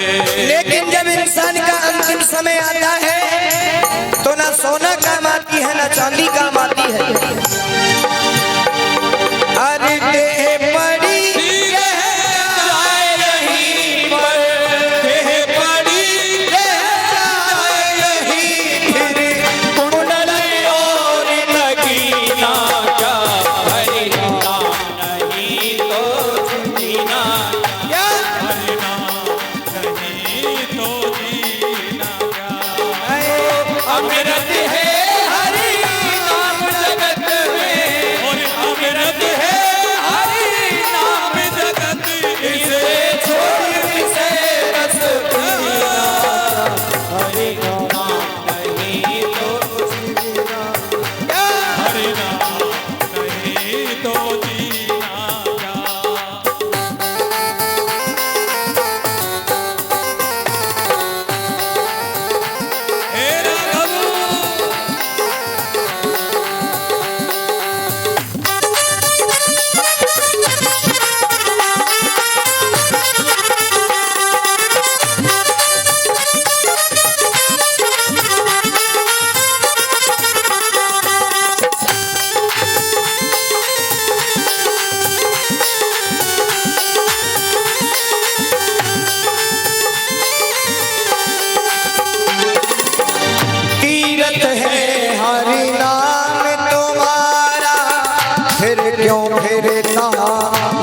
लेकिन जब इंसान का अंतिम समय आता है तो ना सोना काम आती है ना चांदी काम आती है। अरे देह पड़ी जाए रही पर, देह पड़ी जाए रही, फिर कुंडली और नगीना क्या, हरि नाम नहीं तो जीना क्या हरि नाम नहीं तो जीना क्या। अमृत है हरि नाम जगत में, और अमृत है हरि नाम जगत इसे छोड़ किसे रस पीना, हरि नाम नहीं तो हरि नाम नहीं तो जीना क्या। हे राघव तीरथ है हरि नाम तुम्हारा, फिर क्यों फिरता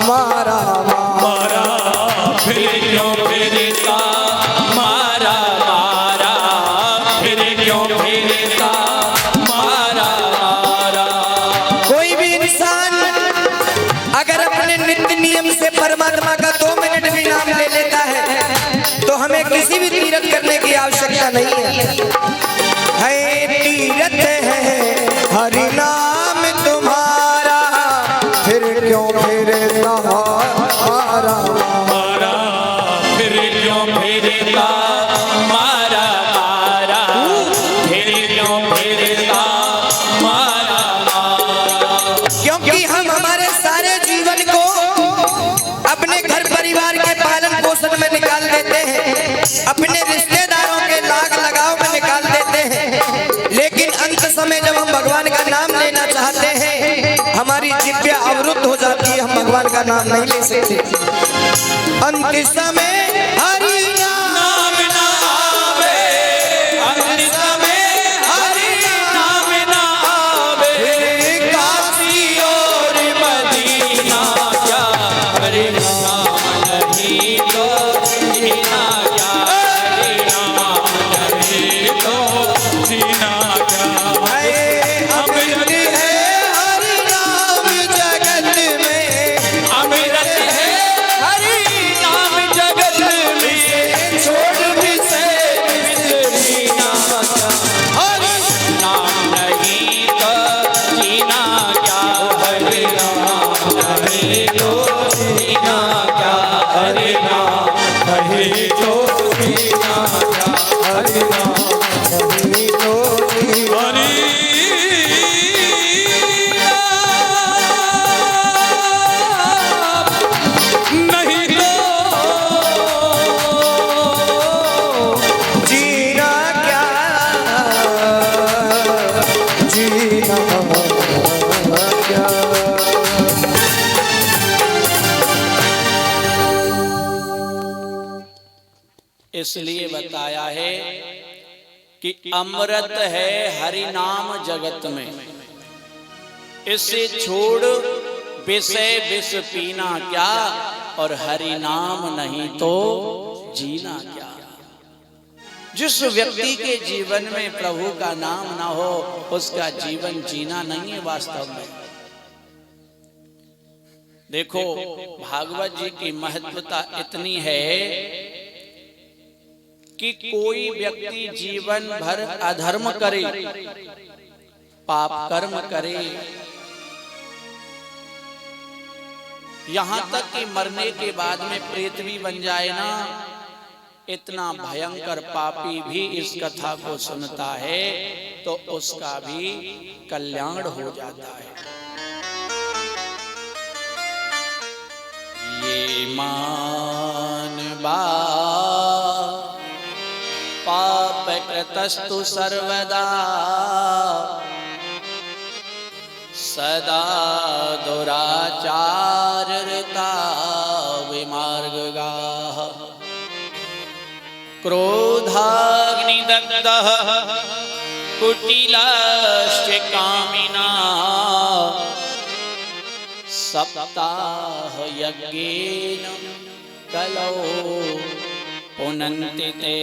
मारा मारा, फिर क्यों फिरता मारा मारा, फिर क्यों फिरता मारा मारा। कोई भी इंसान अगर अपने नित्य नियम से परमात्मा का 2 मिनट भी नाम ले लेता है तो हमें किसी भी तीरथ करने की आवश्यकता नहीं है। तीरथ है हरि नाम तुम्हारा, फिर क्यों फिरता मारा मारा, फिर क्यों फिरता मारा मारा, फिर क्यों फिरता मारा मारा। क्योंकि हमारी जिह्वा अवरुद्ध हो जाती है, हम भगवान का नाम नहीं ले सकते। अंत समय हरि नाम ना आवे, अंत समय हरि नाम ना आवे, काशी और मदीना क्या हरि नाम नहीं तो जीना क्या, हरि नाम नहीं तो जीना क्या। अमृत है हरि नाम जगत में, अमृत है हरि नाम जगत में, छोड़ विषय विसरी ना क्या, हरि नाम नहीं तो जीना क्या, हरि नाम नहीं तो जीना क्या, हरि नाम नहीं तो जीना क्या, हरि नाम नहीं तो हरि नहीं तो जीना क्या, जीना क्या। इसलिए बताया है कि अमृत है हरि नाम जगत में, इसे छोड़ विषय विष पीना क्या, और हरि नाम नहीं तो जीना क्या। जिस व्यक्ति के जीवन में प्रभु का नाम ना हो, उसका जीवन जीना नहीं है वास्तव में। देखो भागवत जी की महत्वता इतनी है कि कोई व्यक्ति जीवन भर अधर्म करे, पाप कर्म करे, यहां तक कि मरने के बाद में प्रेत भी बन जाए ना, इतना भयंकर पापी भी इस कथा को सुनता है तो उसका भी कल्याण हो जाता है। ये मानवा पाप कृतस्तु सर्वदा, सदा दुराचारता विमार्गगाः, क्रोधाग्निदग्धः कुटिलाश्च कामिना, सप्ताह यज्ञेन कलौ पुनन्ति ते।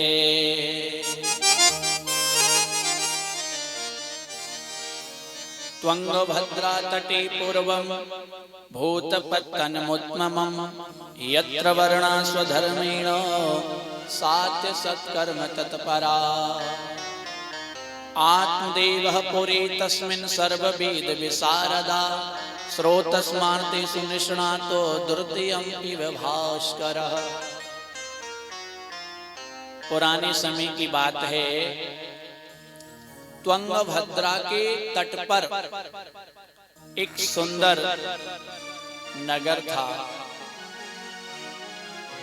त्वंगभद्रा तटे पूर्वं भूतपत्तनमुत्ममं, यत्र वर्णा स्वधर्मेण सात्य सत्कर्म तत्परा, आत्मदेवः पुरे तस्मिन् सर्ववेद विशारदा, श्रोतस्मार्तेषु निष्णातो दुर्दयम् इव भास्करः। पुराने समय की बात है, त्वंगभद्रा के तट पर एक सुंदर नगर था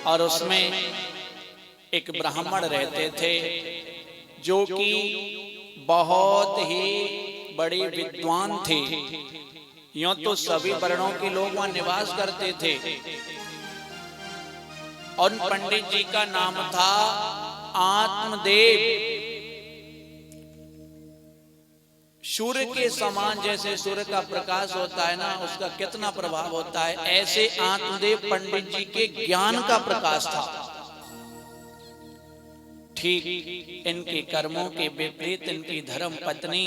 और उसमें एक ब्राह्मण रहते थे जो कि बहुत ही बड़े विद्वान थे। यूं तो सभी वर्णों के लोग वहां निवास करते थे और पंडित जी का नाम था आत्मदेव। सूर्य के समान, जैसे सूर्य का प्रकाश होता है ना, उसका कितना प्रभाव होता है, ऐसे आत्मदेव पंडित जी के ज्ञान का प्रकाश था। ठीक इनके कर्मों के विपरीत इनकी धर्म पत्नी,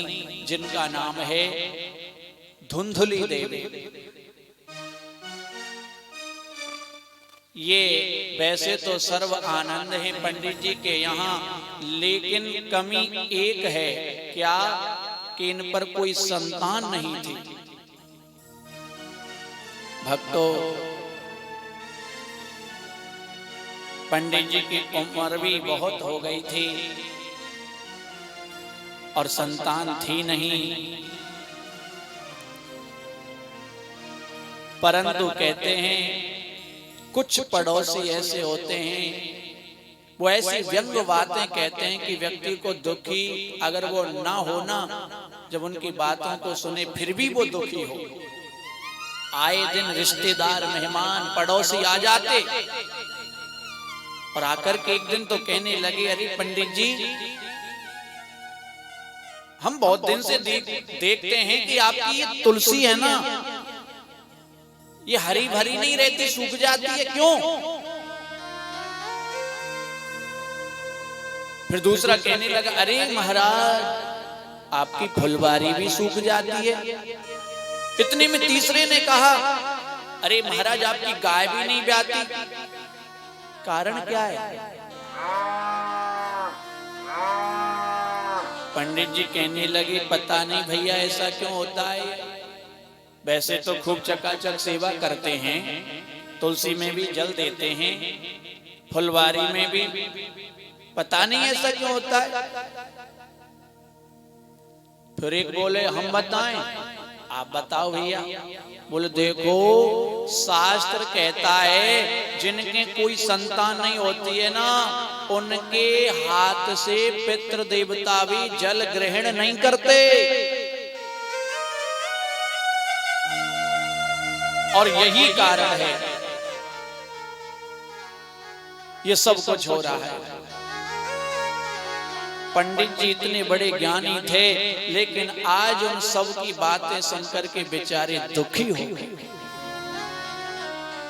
जिनका नाम है धुंधुली देवी, ये वैसे तो सर्व आनंद है पंडित जी के यहाँ, लेकिन कमी एक है, क्या कि इन पर कोई संतान नहीं थी। भक्तों, पंडित जी की उम्र भी बहुत हो गई थी और संतान थी नहीं, परंतु कहते हैं कुछ पड़ोसी ऐसे होते हैं, वो ऐसी व्यंग बातें कहते हैं कि व्यक्ति को दुखी अगर वो ना होना, जब उनकी बातों को सुने फिर भी वो दुखी हो, आए दिन रिश्तेदार मेहमान पड़ोसी आ जाते और आकर के एक दिन तो कहने लगे, अरे पंडित जी, हम बहुत दिन से देखते हैं कि आपकी ये तुलसी है ना, ये हरी भरी नहीं रहती, सूख जाती है, क्यों? फिर दूसरा कहने लगा, अरे महाराज, आपकी फुलवारी भी सूख जाती है। इतने में तीसरे ने कहा, अरे महाराज, आपकी गाय भी नहीं ब्याती, कारण क्या है? पंडित जी कहने लगे, पता नहीं भैया ऐसा क्यों होता है, वैसे तो खूब चकाचक सेवा करते हैं, तुलसी में भी जल देते हैं, फुलवारी में भी, पता नहीं ऐसा क्यों होता है। फिर एक बोले, हम बताएं? आप बताओ भैया। बोले, देखो, शास्त्र कहता है जिनके कोई संतान नहीं होती है ना, उनके हाथ से पितृ देवता भी जल ग्रहण नहीं करते, और यही कारण है ये सब कुछ हो रहा है। पंडित जी इतने बड़े ज्ञानी थे, लेकिन आज उन सब की बातें सुनकर के बेचारे दुखी हो गए,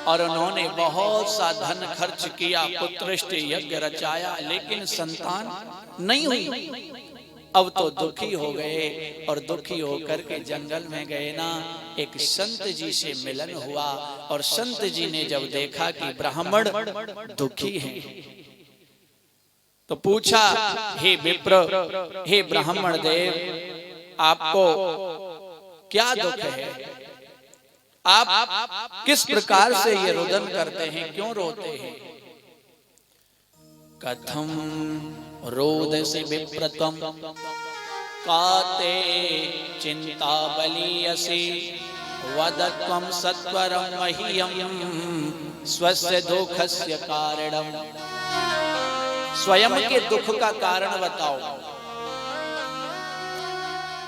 और उन्होंने बहुत सा धन खर्च किया, पुत्रष्टि यज्ञ रचाया, लेकिन संतान नहीं हुई। अब तो दुखी हो गए, और दुखी होकर के जंगल में गए ना, एक संत जी से मिलन हुआ, और संत जी ने जब देखा कि ब्राह्मण दुखी हैं, तो पूछा, हे विप्र, हे ब्राह्मण देव, आपको क्या दुख है? आप किस प्रकार से ये रुदन करते हैं, क्यों रोते हैं? कथम रोदसी विप्रतम काते चिंता बलियसी वदत्वं सत्वरं मह्यं स्वस्य दुःखस्य कारणम्। स्वयं के दुख का कारण बताओ।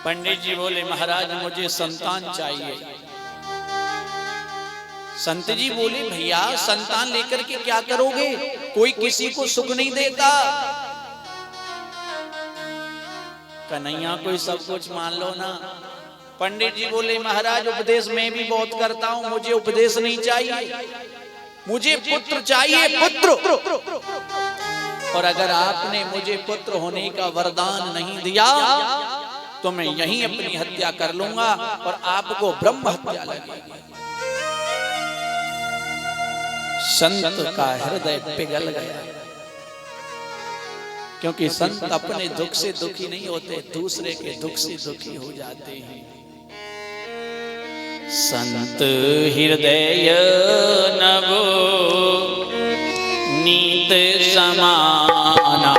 पंडित जी बोले, महाराज, मुझे संतान चाहिए। संत जी बोले, भैया, संतान लेकर के क्या करोगे? कोई किसी को सुख नहीं देता। कन्हैया कोई सब कुछ मान लो ना। पंडित जी बोले, महाराज, उपदेश मैं भी बहुत करता हूं, मुझे उपदेश नहीं चाहिए, मुझे पुत्र चाहिए, पुत्र। और अगर आपने मुझे पुत्र होने का वरदान नहीं दिया तो मैं यहीं अपनी हत्या कर लूंगा, और आपको ब्रह्म हत्या लगेगी। संत का हृदय पिघल गया, क्योंकि संत अपने दुख से दुखी नहीं होते, दूसरे के दुख से दुखी हो जाते हैं। संत हृदय नव नीत समाना,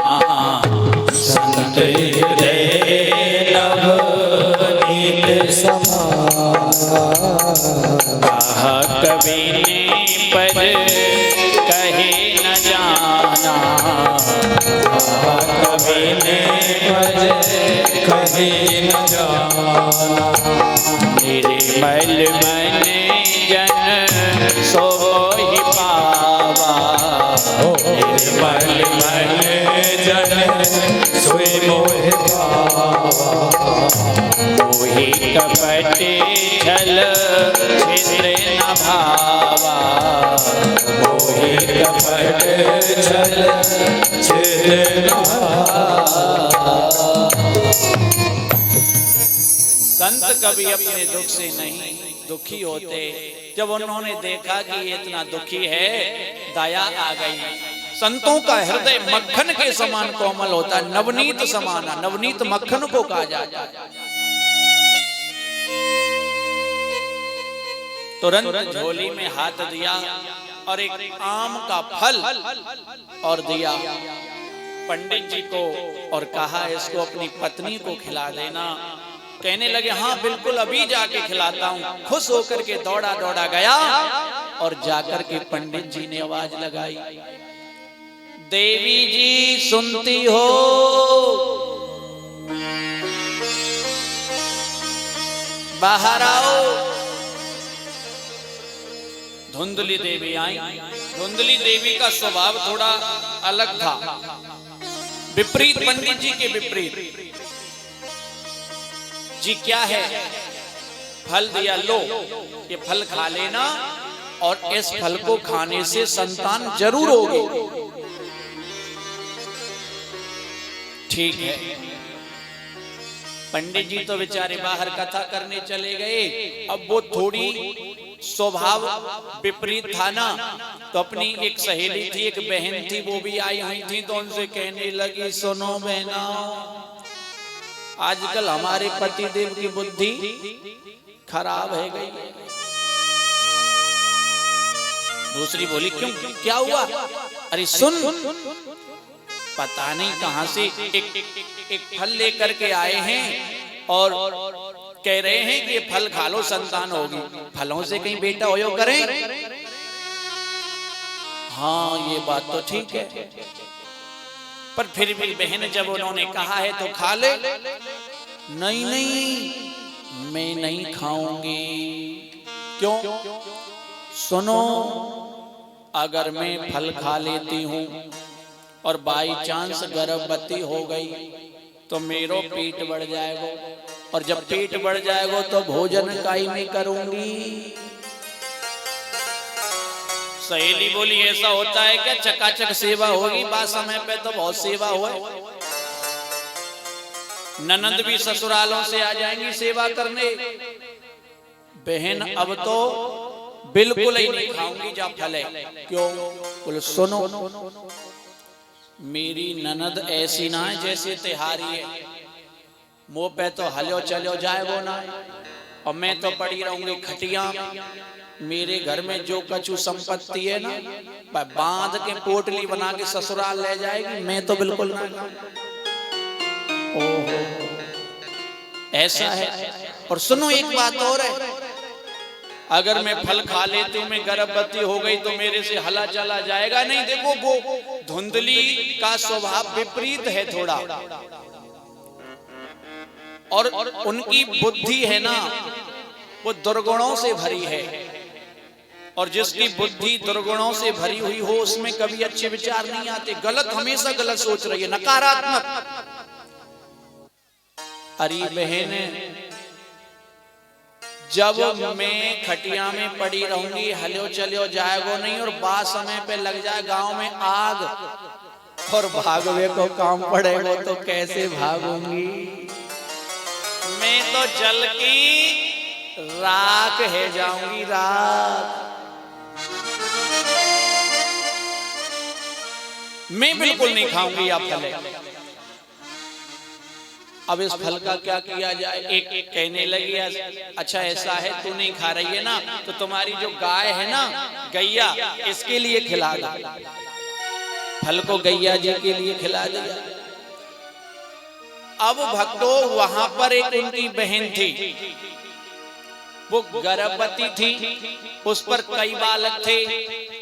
संत हृदय नव नीत समाना, कभी ने पद कहे न जाना, कभी ने पद कहे न जाना, निर्मल मन जन सोहि पावा, निर्मल मन जन सोहि मोहि पावा, मोहि कपट छल छिद्र न भावा, मोहि कपट छल छिद्र न भावा। संत कभी अपने दुख से नहीं दुखी होते। जब उन्होंने देखा कि ये इतना दुखी है, दया आ गई। संतों का हृदय मक्खन के समान कोमल होता है, नवनीत समाना, नवनीत मक्खन को कहा जाता है। तुरंत झोली में हाथ दिया और एक आम का फल और दिया पंडित जी को, और कहा, इसको अपनी पत्नी को खिला देना। कहने लगे, हाँ बिल्कुल, अभी जाके खिलाता हूँ। खुश होकर के दौड़ा दौड़ा गया, और जाकर के पंडित जी ने आवाज लगाई, देवी जी सुनती हो? बाहर आओ। धुंधली देवी आई। धुंधली देवी का स्वभाव थोड़ा अलग था, विपरीत, पंडित जी के विपरीत। जी क्या है, फल दिया, लो ये फल खा लेना और इस फल को खाने से संतान जरूर होगी। ठीक है। पंडित जी तो बेचारे बाहर कथा करने चले गए। अब वो थोड़ी स्वभाव विपरीत था ना, तो अपनी एक सहेली थी, एक बहन थी, वो भी आई हुई थी, तो उनसे कहने लगी, सुनो बहना, आजकल हमारे पतिदेव की बुद्धि खराब है गई। दूसरी बोली, क्यों, क्या हुआ? अरे सुन, पता नहीं कहां से एक फल लेकर के आए हैं और कह रहे हैं कि ये फल खा लो संतान होगी। फलों से कहीं बेटा होयो करें? हाँ ये बात तो ठीक है, पर फिर भी बहन जब उन्होंने कहा है तो खा ले। नहीं नहीं, मैं नहीं खाऊंगी। क्यों? सुनो, अगर मैं फल खा लेती हूं और बाई चांस गर्भवती हो गई तो मेरो पेट बढ़ जाएगा, और जब पेट बढ़ जाएगा तो भोजन काई में करूंगी। सहेली बोली, ऐसा होता है क्या? चकाचक सेवा होगी, बात समय पे तो बहुत सेवा हुआ। ननंद भी ससुरालों से आ जाएंगी सेवा करने। बहन अब तो बिल्कुल ही नहीं खाऊंगी जा फल है। क्यों? बोले सुनो, मेरी ननद ऐसी ना है जैसे तिहारी है, मुंह पे तो हलो चलो जाए वो ना, और मैं तो पड़ी रहूंगी खटिया। मेरे घर में जो कछु संपत्ति है ना, बांध के पोटली बना के ससुराल ले जाएगी, मैं तो बिल्कुल ना। ओहो, ऐसा है। और सुनो एक बात और है, अगर मैं फल खा लेती हूँ, मैं गर्भवती हो गई तो मेरे से हला चला जाएगा नहीं। देखो वो धुंधली का स्वभाव विपरीत है थोड़ा, और उनकी बुद्धि है ना वो दुर्गुणों से भरी है, और जिसकी बुद्धि दुर्गुणों से भरी हुई हो उसमें कभी अच्छे विचार नहीं आते। गलत, हमेशा गलत सोच रही है, नकारात्मक। अरे बहन, जब मैं खटिया में पड़ी रहूंगी, हलो चलो जाएगो नहीं, और बाद समय पे लग जाए गांव में आग और भागवे को काम पड़ेगा तो कैसे भागूंगी? मैं तो जल की राख है जाऊंगी, राख। मैं बिल्कुल नहीं खाऊंगी आप फल। अब इस फल का क्या किया जाए? एक कहने लगी, अच्छा ऐसा है, तू नहीं खा रही है ना, तो तुम्हारी जो गाय है ना, गैया, इसके लिए खिला दो। फल को गैया जी के लिए खिला दिया। अब भक्तों, वहां पर एक उनकी बहन थी, वो गर्भवती थी, उस पर कई बालक थे।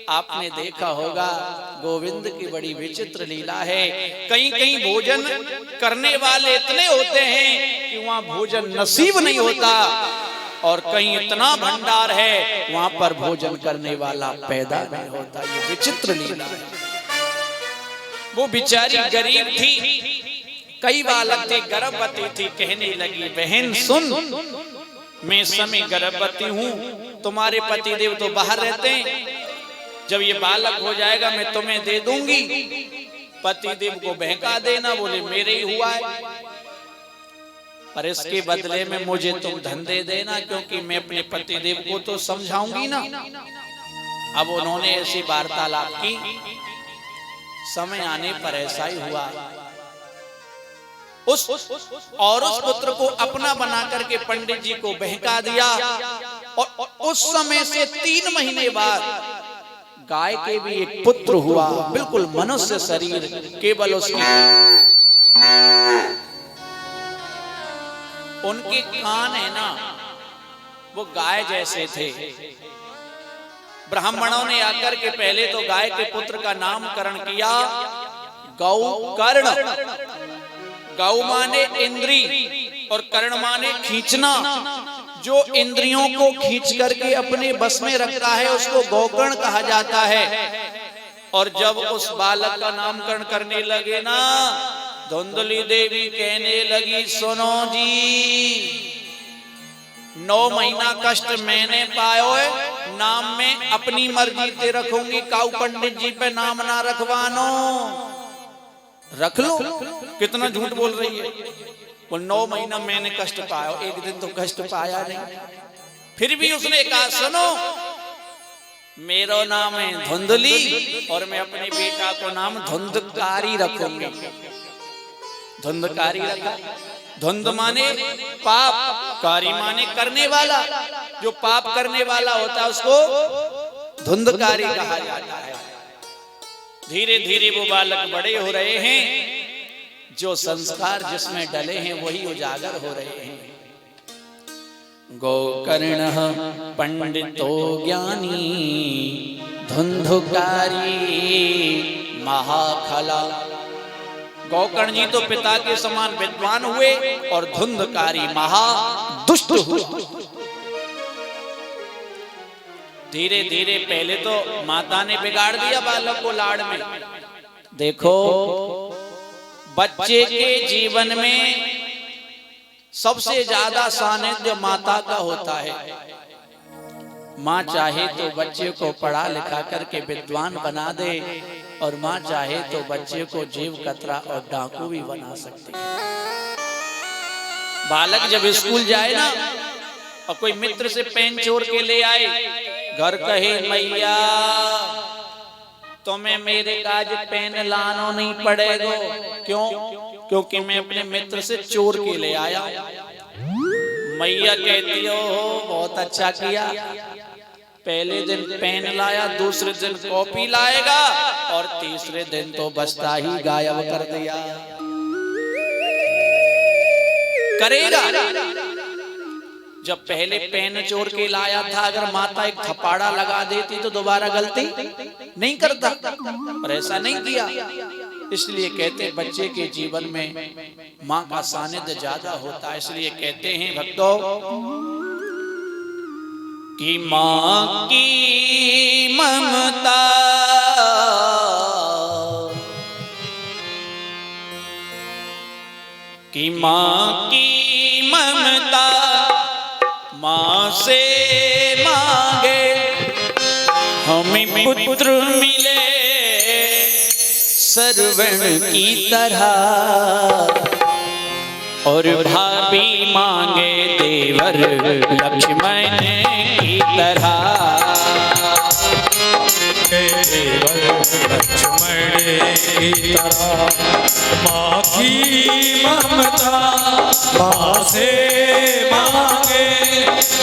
आपने देखा होगा, गोविंद की बड़ी विचित्र लीला है। कहीं कहीं भोजन करने वाले इतने होते हैं कि वहां भोजन नसीब नहीं होता, और कहीं इतना भंडार है वहां पर भोजन करने वाला पैदा नहीं होता। ये विचित्र लीला है। वो बेचारी गरीब थी, कई बालक थे, गर्भवती थी। कहने लगी, बहन सुन, मैं इस समय गर्भवती हूँ, तुम्हारे पतिदेव तो बाहर रहते हैं, जब ये बालक हो जाएगा मैं तुम्हें दे दूंगी, पतिदेव को बहका देना। बोले मेरे ही हुआ है, पर इसके बदले में मुझे तुम धन दे देना, क्योंकि मैं अपने पतिदेव को तो समझाऊंगी ना। अब उन्होंने ऐसी वार्तालाप की, समय आने पर ऐसा ही हुआ। उस पुत्र को अपना बना करके पंडित जी को बहका दिया, और उस समय से 3 महीने बाद गाय के भी एक पुत्र हुआ, बिल्कुल मनुष्य शरीर, केवल उसके उनके कान है ना वो गाय जैसे थे। ब्राह्मणों ने आकर के पहले तो गाय के पुत्र का नामकरण किया गौकर्ण। गौ माने इंद्री और कर्ण माने खींचना, जो इंद्रियों को खींच करके अपने बस में रखता है उसको गोकर्ण कहा जाता है। और जब उस बालक का नामकरण करने लगे ना, धुंधली देवी कहने लगी, सुनो जी, 9 महीना कष्ट मैंने पायो है, नाम में अपनी मर्जी से रखूंगी, काऊ पंडित जी पे नाम ना रखवानो। रख लो, कितना झूठ बोल रही है। वो 9 महीना मैंने कष्ट पाया, एक दिन तो कष्ट पाया नहीं। फिर भी उसने कहा, सुनो, मेरा नाम है धुंधली और मैं अपने बेटा को नाम धुंधकारी रखूंगी। धुंधकारी रखा। धुंध माने पाप, कारी माने करने वाला। जो पाप करने वाला होता है उसको धुंधकारी कहा जाता है। धीरे धीरे वो बालक बड़े हो रहे हैं, जो संस्कार जिसमें डले हैं वही उजागर हो रहे हैं। गोकर्णः पंडितो ज्ञानी धुंधकारी महाखला। गोकर्ण जी तो पिता के समान विद्वान हुए और धुंधकारी महा दुष्ट हुए। धीरे धीरे पहले तो माता ने बिगाड़ दिया बालक को लाड़ में। देखो, बच्चे के जीवन में सबसे ज्यादा सानिध्य माता का होता है। माँ चाहे तो बच्चे को पढ़ा लिखा करके विद्वान बना दे और माँ चाहे तो बच्चे को जेब कतरा और डाकू भी बना सकती है। बालक जब स्कूल जाए ना और कोई मित्र से पेन चोर के ले आए, घर कहे, मैया तुम्हें मेरे काज पेन लानो नहीं पड़ेगा। क्यों? क्योंकि मैं अपने मित्र से चोर के ले आया। मैया कहती हो बहुत अच्छा किया, पहले दिन पेन लाया, दूसरे दिन कॉपी लाएगा और तीसरे दिन तो बस्ता ही गायब कर दिया। करेगा। जब पहले पेन चोर के लाया था, अगर माता एक थपाड़ा लगा देती तो दोबारा गलती नहीं करता, पर ऐसा नहीं किया। इसलिए कहते बच्चे के जीवन में माँ का सानिध्य ज्यादा होता है। इसलिए कहते हैं भक्तों कि माँ की ममता कि माँ की ममता माँ से मांगे हमें पुत्र मिले सरवण की तरह, और भाभी मांगे देवर लक्ष्मण की तरह। देवर लक्ष्मण की तरह माँ की ममता माँ से मांगे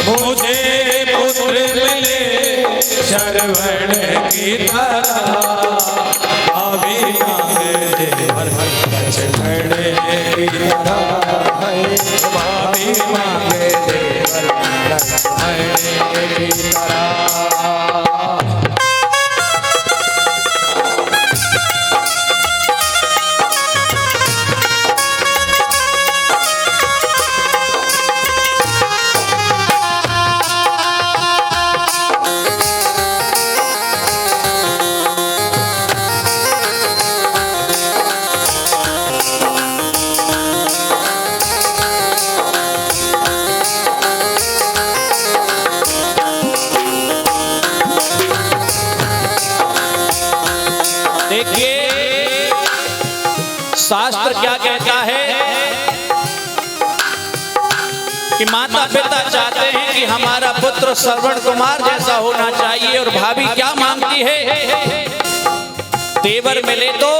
मुझे पुत्र मिले श्रवण की तरह। अभी मांगे देवर लक्ष्मण की तरह, अभी मांगे देवर लक्ष्मण की तरह। शास्त्र क्या कहता है कि माता पिता चाहते हैं कि हमारा पुत्र श्रवण कुमार जैसा होना चाहिए, और भाभी क्या मांगती है? देवर मिले तो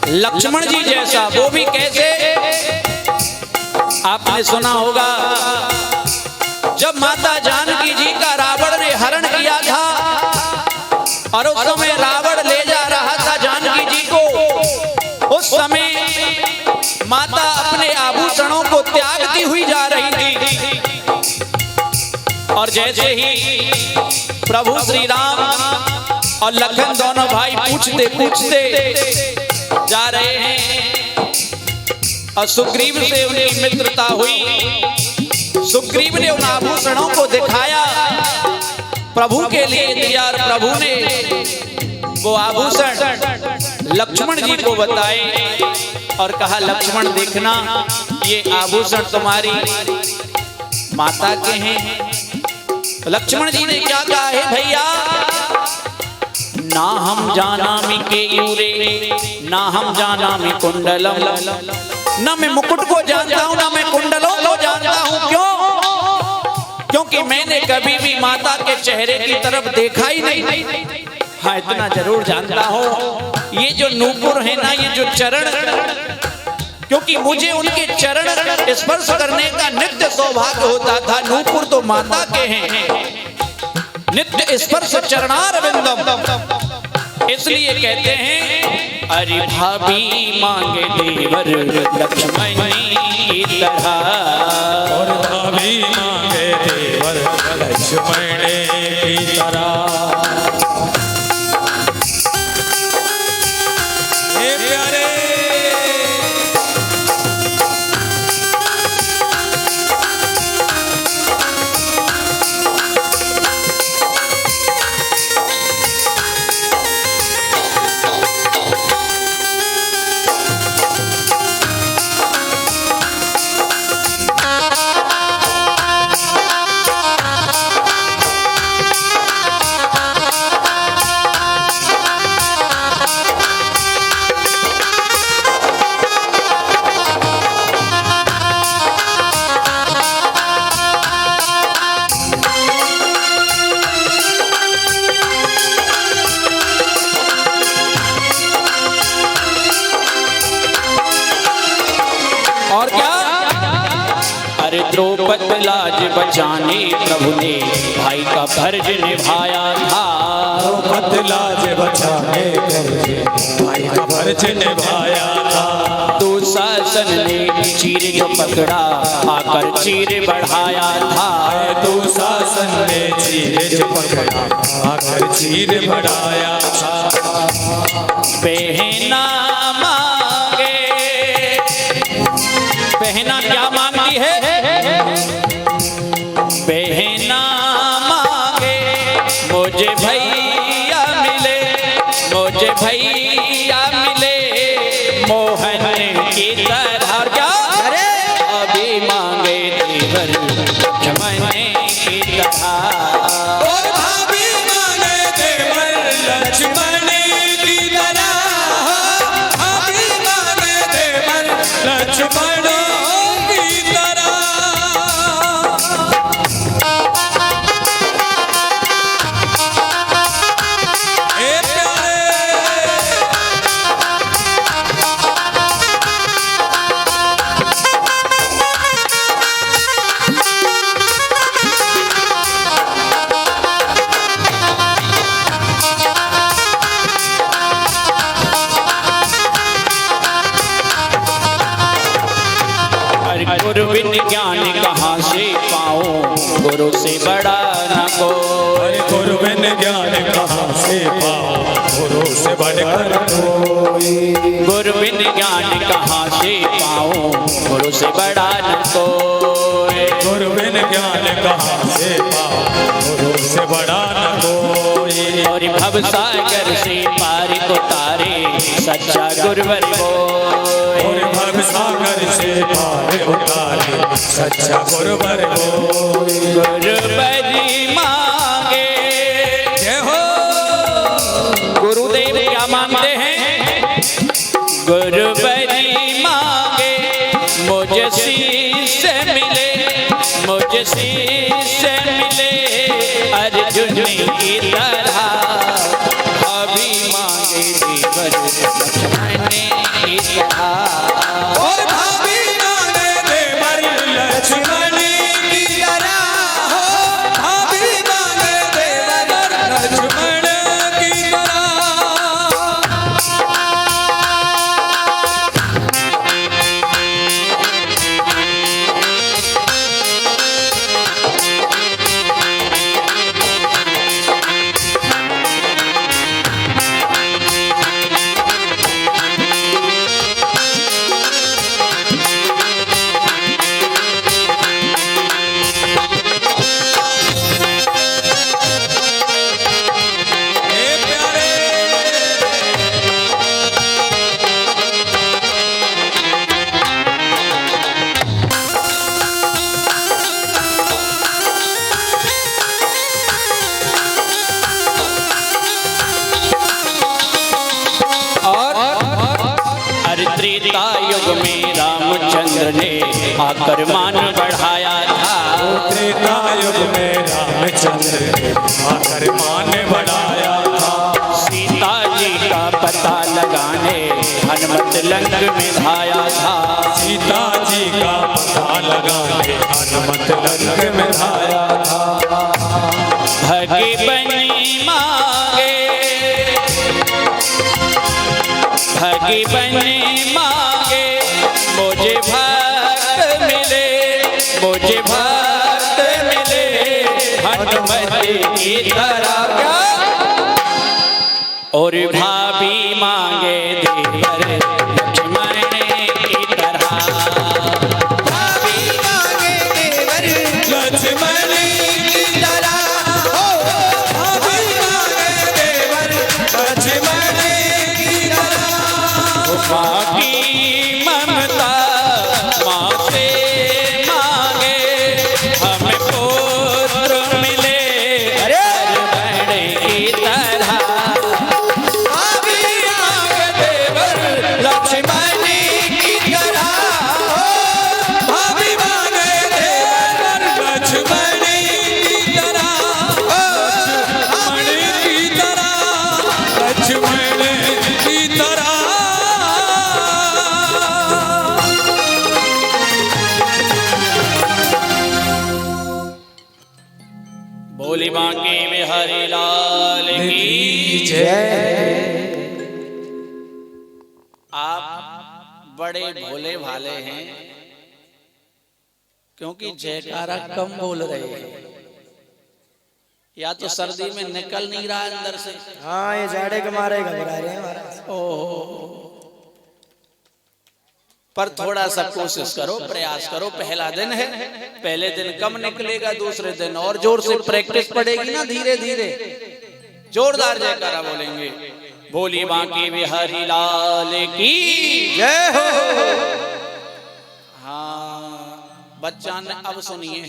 लक्ष्मण जी जैसा। वो भी कैसे? आपने सुना होगा जब माता जानकी जी का रावण ने हरण किया था और उस समय रावण ले जा रहा था जानकी जी को, उस समय माता अपने आभूषणों को त्यागती हुई जा रही थी, और जैसे ही प्रभु श्री राम और लखन दोनों भाई पूछते पूछते जा रहे हैं और सुग्रीव से उनकी मित्रता हुई। सुग्रीव ने उन आभूषणों को दिखाया, प्रभु के लिए दिया और प्रभु ने वो आभूषण लक्ष्मण जी को बताए और कहा लक्ष्मण देखना ये आभूषण तुम्हारी माता के हैं। तो लक्ष्मण जी ने क्या कहा है भैया, ना हम जानामि केयूरे ना हम जानामि कुंडलम, ना मैं मुकुट को जानता हूं ना मैं कुंडलों को जानता हूं। क्यों? क्योंकि मैंने कभी भी माता के चेहरे की तरफ देखा ही नहीं। हाँ इतना जरूर जानता हूं ये जो नूपुर है ना, ये जो चरण, क्योंकि मुझे उनके चरण स्पर्श करने का नित्य सौभाग्य होता था। नूपुर तो माता के हैं, नित्य स्पर्श चरणारविंदम। इसलिए कहते हैं अरे भाभी मांगे देवर लक्ष्मण की तरह, और भाभी मांगे देवर लक्ष्मण की तरह। हे प्यारे और क्या, अरे द्रौपदी लाज बचाने प्रभु ने भाई का फर्ज निभाया था। द्रौपदी लाज बचाने भाई का फर्ज निभाया था। दुशासन ने चीर जो पकड़ा आकर चीर बढ़ाया था। दुशासन ने चीर जो पकड़ा आकर चीर बढ़ाया था। पहना मांगे, पहना क्या मांगती है, पहना मांगे मुझे भैया मिले, मुझे भैया मिले मोहन की तरह। और क्या, अभी मांगे देवर लक्ष्मण की तरह, और भाभी मांगे देवर लक्ष्मण की तरह। भाभी मांगे देवर लक्ष्मण की तरह। हे प्यारे गुरु बिन ज्ञान कहाँ से पाऊं, गुरु से बड़ा न कोई। गुरु बिन ज्ञान कहाँ से पाऊं, गुरु से बढ़कर कोई। गुरु बिन ज्ञान कहाँ से पाऊं, गुरु से बड़ा न कोई। गुरु बिन ज्ञान कहाँ से पाऊं, गुरु से बड़ा न कोई। और भवसागर से पार उतारे सच्चा गुरुवर कोई। और भवसागर से पार उतारे सच्चा गुरुवर कोई। गुरुवरी मांगे, जय हो। गुरुदेव क्या मांगते हैं, गुरुवरी मांगे मुझे शीश मिले, मुझे शीश मिले अर्जुन की तरह। अभी मांगे देवर लक्ष्मण की तरह, और भाभी मांगे देवर लक्ष्मण की तरह। भाभी मांगे देवर लक्ष्मण की तरह। रामचंद्र ने आकर मान बढ़ाया था। त्रेता युग में रामचंद्र ने आकर मान बढ़ाया था। सीता जी का पता लगाने हनुमत लंक में धाया था। सीता जी का पता लगाने हनुमत लंक में धाया था। भगी बनी मांगे, भगी बनी मांगे, मुझे भक्त मिले, मुझे भक्त मिले, हनुमत की तरह। और भाभी मांगे देवर लक्ष्मण की तरह, भाभी मांगे देवर लक्ष्मण की तरह, भाभी मांगे देवर लक्ष्मण की तरह। माँ की ममता माँ से मांगे, हमें पुत्र मिले हनुमत की तरह। लक्ष्मण की तरह, भाभी मांगे देवर लक्ष्मण की तरह, लक्ष्मण की तरह, लक्ष्मण की तरह। बोली बांके बिहारी लाल की आप बड़े भोले भाले हैं, क्योंकि जयकारा कम बोल रहे हैं, या तो सर्दी में निकल नहीं रहा अंदर से। हाँ, ये जाड़े के मारे घबरा रहे हैं महाराज। ओह, पर थोड़ा सा कोशिश करो, प्रयास करो। पहला दिन है, पहले दिन कम निकलेगा, दूसरे दिन और जोर से प्रैक्टिस पड़ेगी ना, धीरे धीरे जोरदार जयकारा बोलेंगे। बोली बांके बिहारी लाल की जय हो। हाँ बच्चा ने अब सुनिए।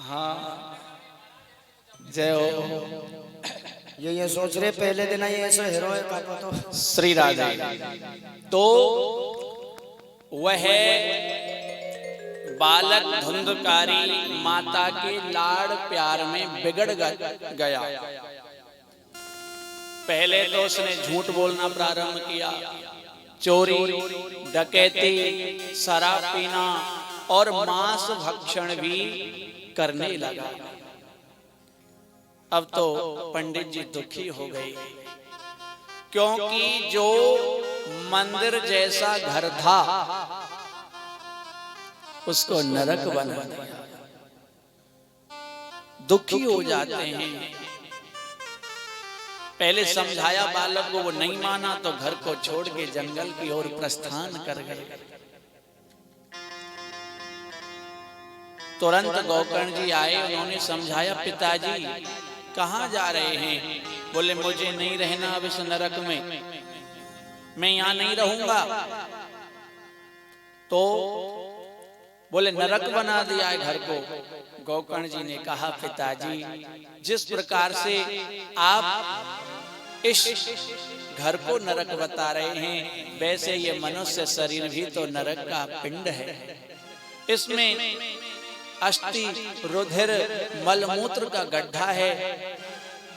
हाँ जय हो। ये सोच रहे पहले दिन ये ऐसा हीरो है पापा तो श्री राधे। तो वह बालक धुंधकारी माता के लाड़ प्यार में बिगड़ गया। पहले तो उसने झूठ बोलना प्रारंभ किया, चोरी डकैती शराब पीना और मांस भक्षण भी करने लगा। अब तो पंडित जी दुखी हो गए, क्योंकि जो मंदिर जैसा घर था उसको नरक बना दिया। दुखी हो जाते हैं। पहले समझाया बालक को, वो नहीं माना तो घर को छोड़ के जंगल की ओर प्रस्थान कर गए। तुरंत गौकर्ण जी आए, उन्होंने समझाया, पिताजी कहाँ जा रहे हैं? बोले मुझे नहीं रहना अब इस नरक में, मैं यहाँ नहीं रहूंगा। तो बोले नरक बना दिया है घर को। गौकर्ण जी ने कहा, पिताजी जिस प्रकार से आप इस घर को नरक बता रहे हैं, वैसे ये मनुष्य शरीर भी तो नरक का पिंड है। इसमें अस्थि रुधिर मलमूत्र का गड्ढा है,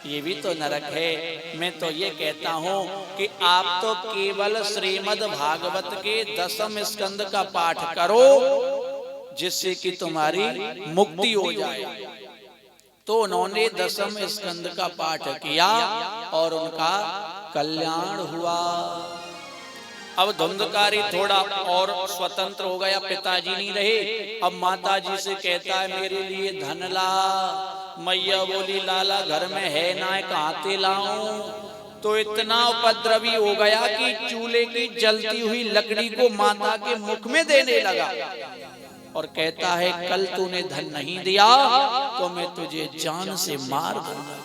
ये भी तो नरक है। मैं तो ये कहता हूँ कि आप तो केवल श्रीमद् भागवत के 10वें स्कंद का पाठ करो, जिससे कि तुम्हारी मुक्ति हो जाए। तो उन्होंने 10वें स्कंद का पाठ किया और उनका कल्याण हुआ। अब धुंधकारी थोड़ा और स्वतंत्र हो गया, पिताजी नहीं रहे। अब माताजी से कहता है, मेरे लिए धन ला। मैया बोली, लाला घर में है ना, कहाँ से लाऊं? तो इतना उपद्रवी हो गया कि चूल्हे की जलती हुई लकड़ी को माता के मुख में देने लगा और कहता है, कल तूने धन नहीं दिया तो मैं तुझे जान से मार दूंगा।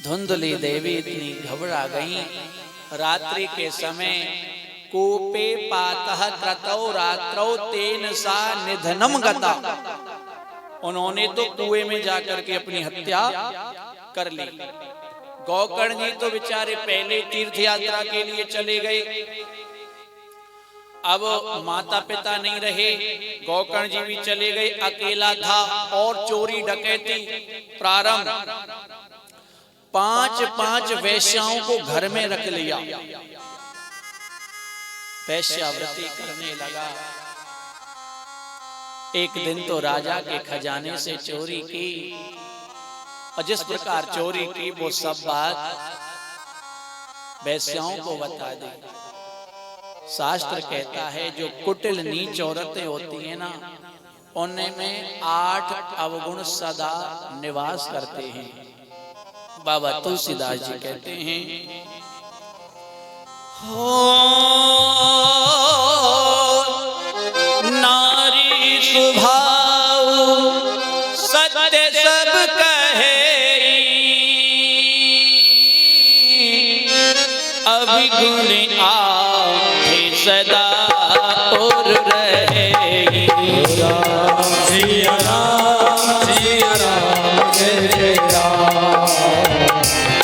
धुंधली देवी इतनी घबरा गई। रात्रि के समय कूपे पातः क्रतौ रात्रौ तेन सा निधनम गता। उन्होंने तो कुएं में जाकर के अपनी हत्या कर ली। गौकर्ण जी तो बेचारे पहले तीर्थ यात्रा के लिए चले गए। अब माता पिता नहीं रहे, गोकर्ण जी भी चले गए, अकेला था और चोरी डकैती प्रारंभ। 5 वेश्याओं को घर में रख लिया, वेश्यावृत्ति करने लगा। एक दिन तो राजा के खजाने से चोरी की, और जिस प्रकार चोरी की वो सब बात वेश्याओं को बता दी। शास्त्र कहता है जो कुटिल नीच औरतें होती हैं ना, उनमें 8 अवगुण सदा निवास करते हैं। बाबा तुलसीदास जी कहते हैं, हो नारी स्वभाव सत्य सब कहे, अभिगुण आए सदा और रहेगी। सिया राम सिया राम जय जय राम,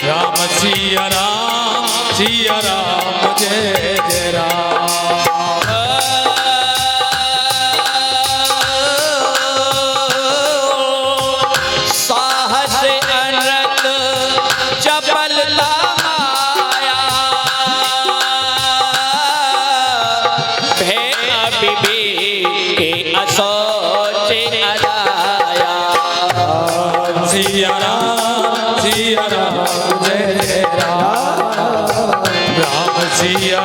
राम सिया राम जय जय राम। साहस अनरत चपलता माया, भय अविवेक के असोचे अदाया। सिया राम जय जय राम, राम सिया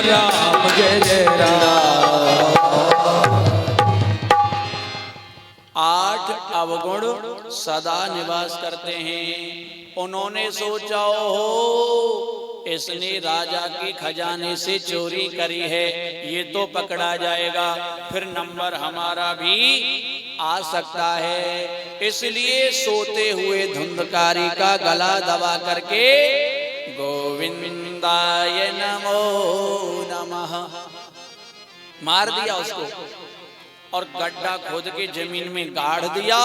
राम जय जय राम। 8 अवगुण सदा निवास करते हैं। उन्होंने सोचा हो इसने राजा के खजाने से चोरी करी है, ये तो पकड़ा जाएगा, फिर नंबर हमारा भी आ सकता है। इसलिए सोते हुए धुंधकारी का गला दबा करके गोविंदाय नमो नमः मार दिया उसको, और गड्ढा खोद के जमीन में गाड़ दिया,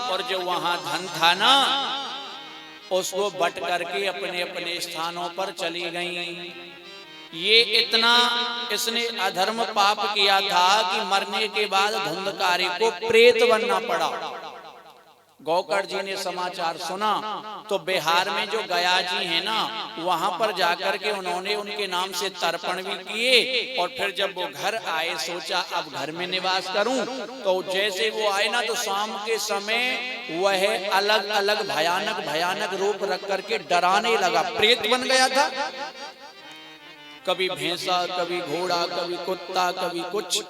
और जो वहां धन था ना उसको बट करके अपने अपने स्थानों पर चली गईं। ये इतना इसने अधर्म पाप किया था कि मरने के बाद धुंधकारी को प्रेत बनना पड़ा। गोकर्ण जी ने समाचार सुना तो बिहार में जो गया जी है ना, वहां पर जाकर के उन्होंने उनके नाम से तर्पण भी किए, और फिर जब वो घर आए सोचा अब घर में निवास करूं, तो जैसे वो आए ना तो शाम के समय वह अलग अलग भयानक भयानक रूप रख करके डराने लगा। प्रेत बन गया था, कभी भैंसा, कभी घोड़ा, कभी कुत्ता, कभी कुछ।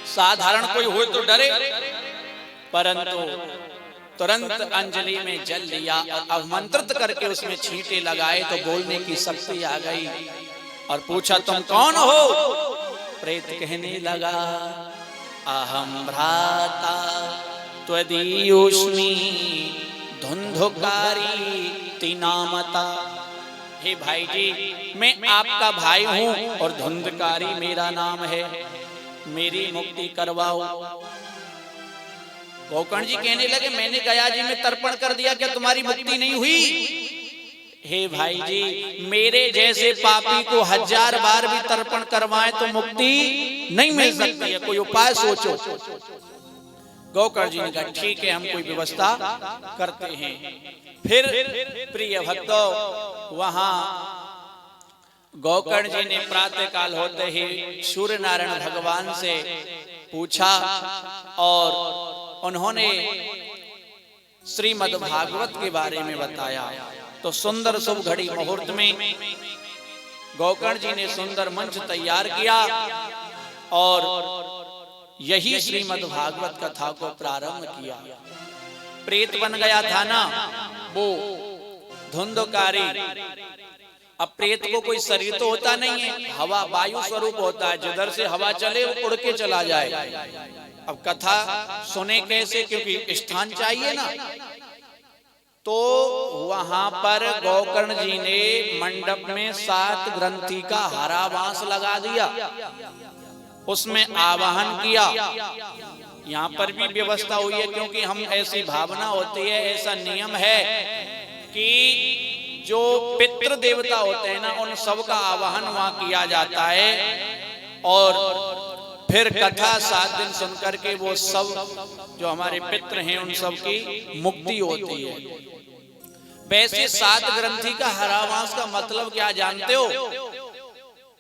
साधारण कोई हो तो डरे, परंतु तुरंत अंजलि में जल लिया और अवमंत्रित करके उसमें छींटे लगाए तो बोलने की शक्ति आ गई। और पूछा तुम कौन हो? प्रेत कहने लगा अहम भ्राता त्वदीयोस्मि धुंधुकारी तिनामता। हे भाई जी, मैं आपका भाई हूं और धुंधकारी मेरा नाम है, मेरी मुक्ति करवाओ। गोकर्ण जी कहने लगे मैंने गया जी में तर्पण कर दिया, क्या तुम्हारी मुक्ति नहीं हुई? हे भाई जी, मेरे जैसे पापी को 1000 बार भी तर्पण करवाएं तो मुक्ति नहीं मिल सकती है, कोई उपाय सोचो। गोकर्ण जी ने कहा ठीक है, हम कोई व्यवस्था करते हैं। फिर प्रिय भक्तों, वहां गोकर्ण जी ने प्रातः काल होते ही सूर्य नारायण भगवान से पूछा और उन्होंने श्रीमद् भागवत के बारे में बताया। तो सुंदर शुभ घड़ी मुहूर्त में गोकर्ण जी ने सुंदर मंच तैयार किया और यही श्रीमद् भागवत कथा को प्रारंभ किया। प्रेत बन गया था ना वो धुंधकारी। अब प्रेत को कोई शरीर तो होता नहीं है, हवा वायु स्वरूप होता है, जिधर से हवा चले वो उड़ के चला जाए। अब कथा सुने कैसे, क्योंकि स्थान चाहिए ना। तो वहां पर गोकर्ण जी ने मंडप में 7 ग्रंथि का हरा बांस लगा दिया, उसमें आवाहन किया। यहाँ पर भी व्यवस्था हुई है, क्योंकि हम ऐसी भावना होती है, ऐसा नियम है कि जो पितृ देवता होते हैं ना, उन सब का आवाहन वहां किया जाता है और फिर कथा 7 दिन सुन करके वो सब जो हमारे पितृ हैं उन सब की मुक्ति होती है। वैसे 7 ग्रंथि का हरा बांस का मतलब क्या जानते हो?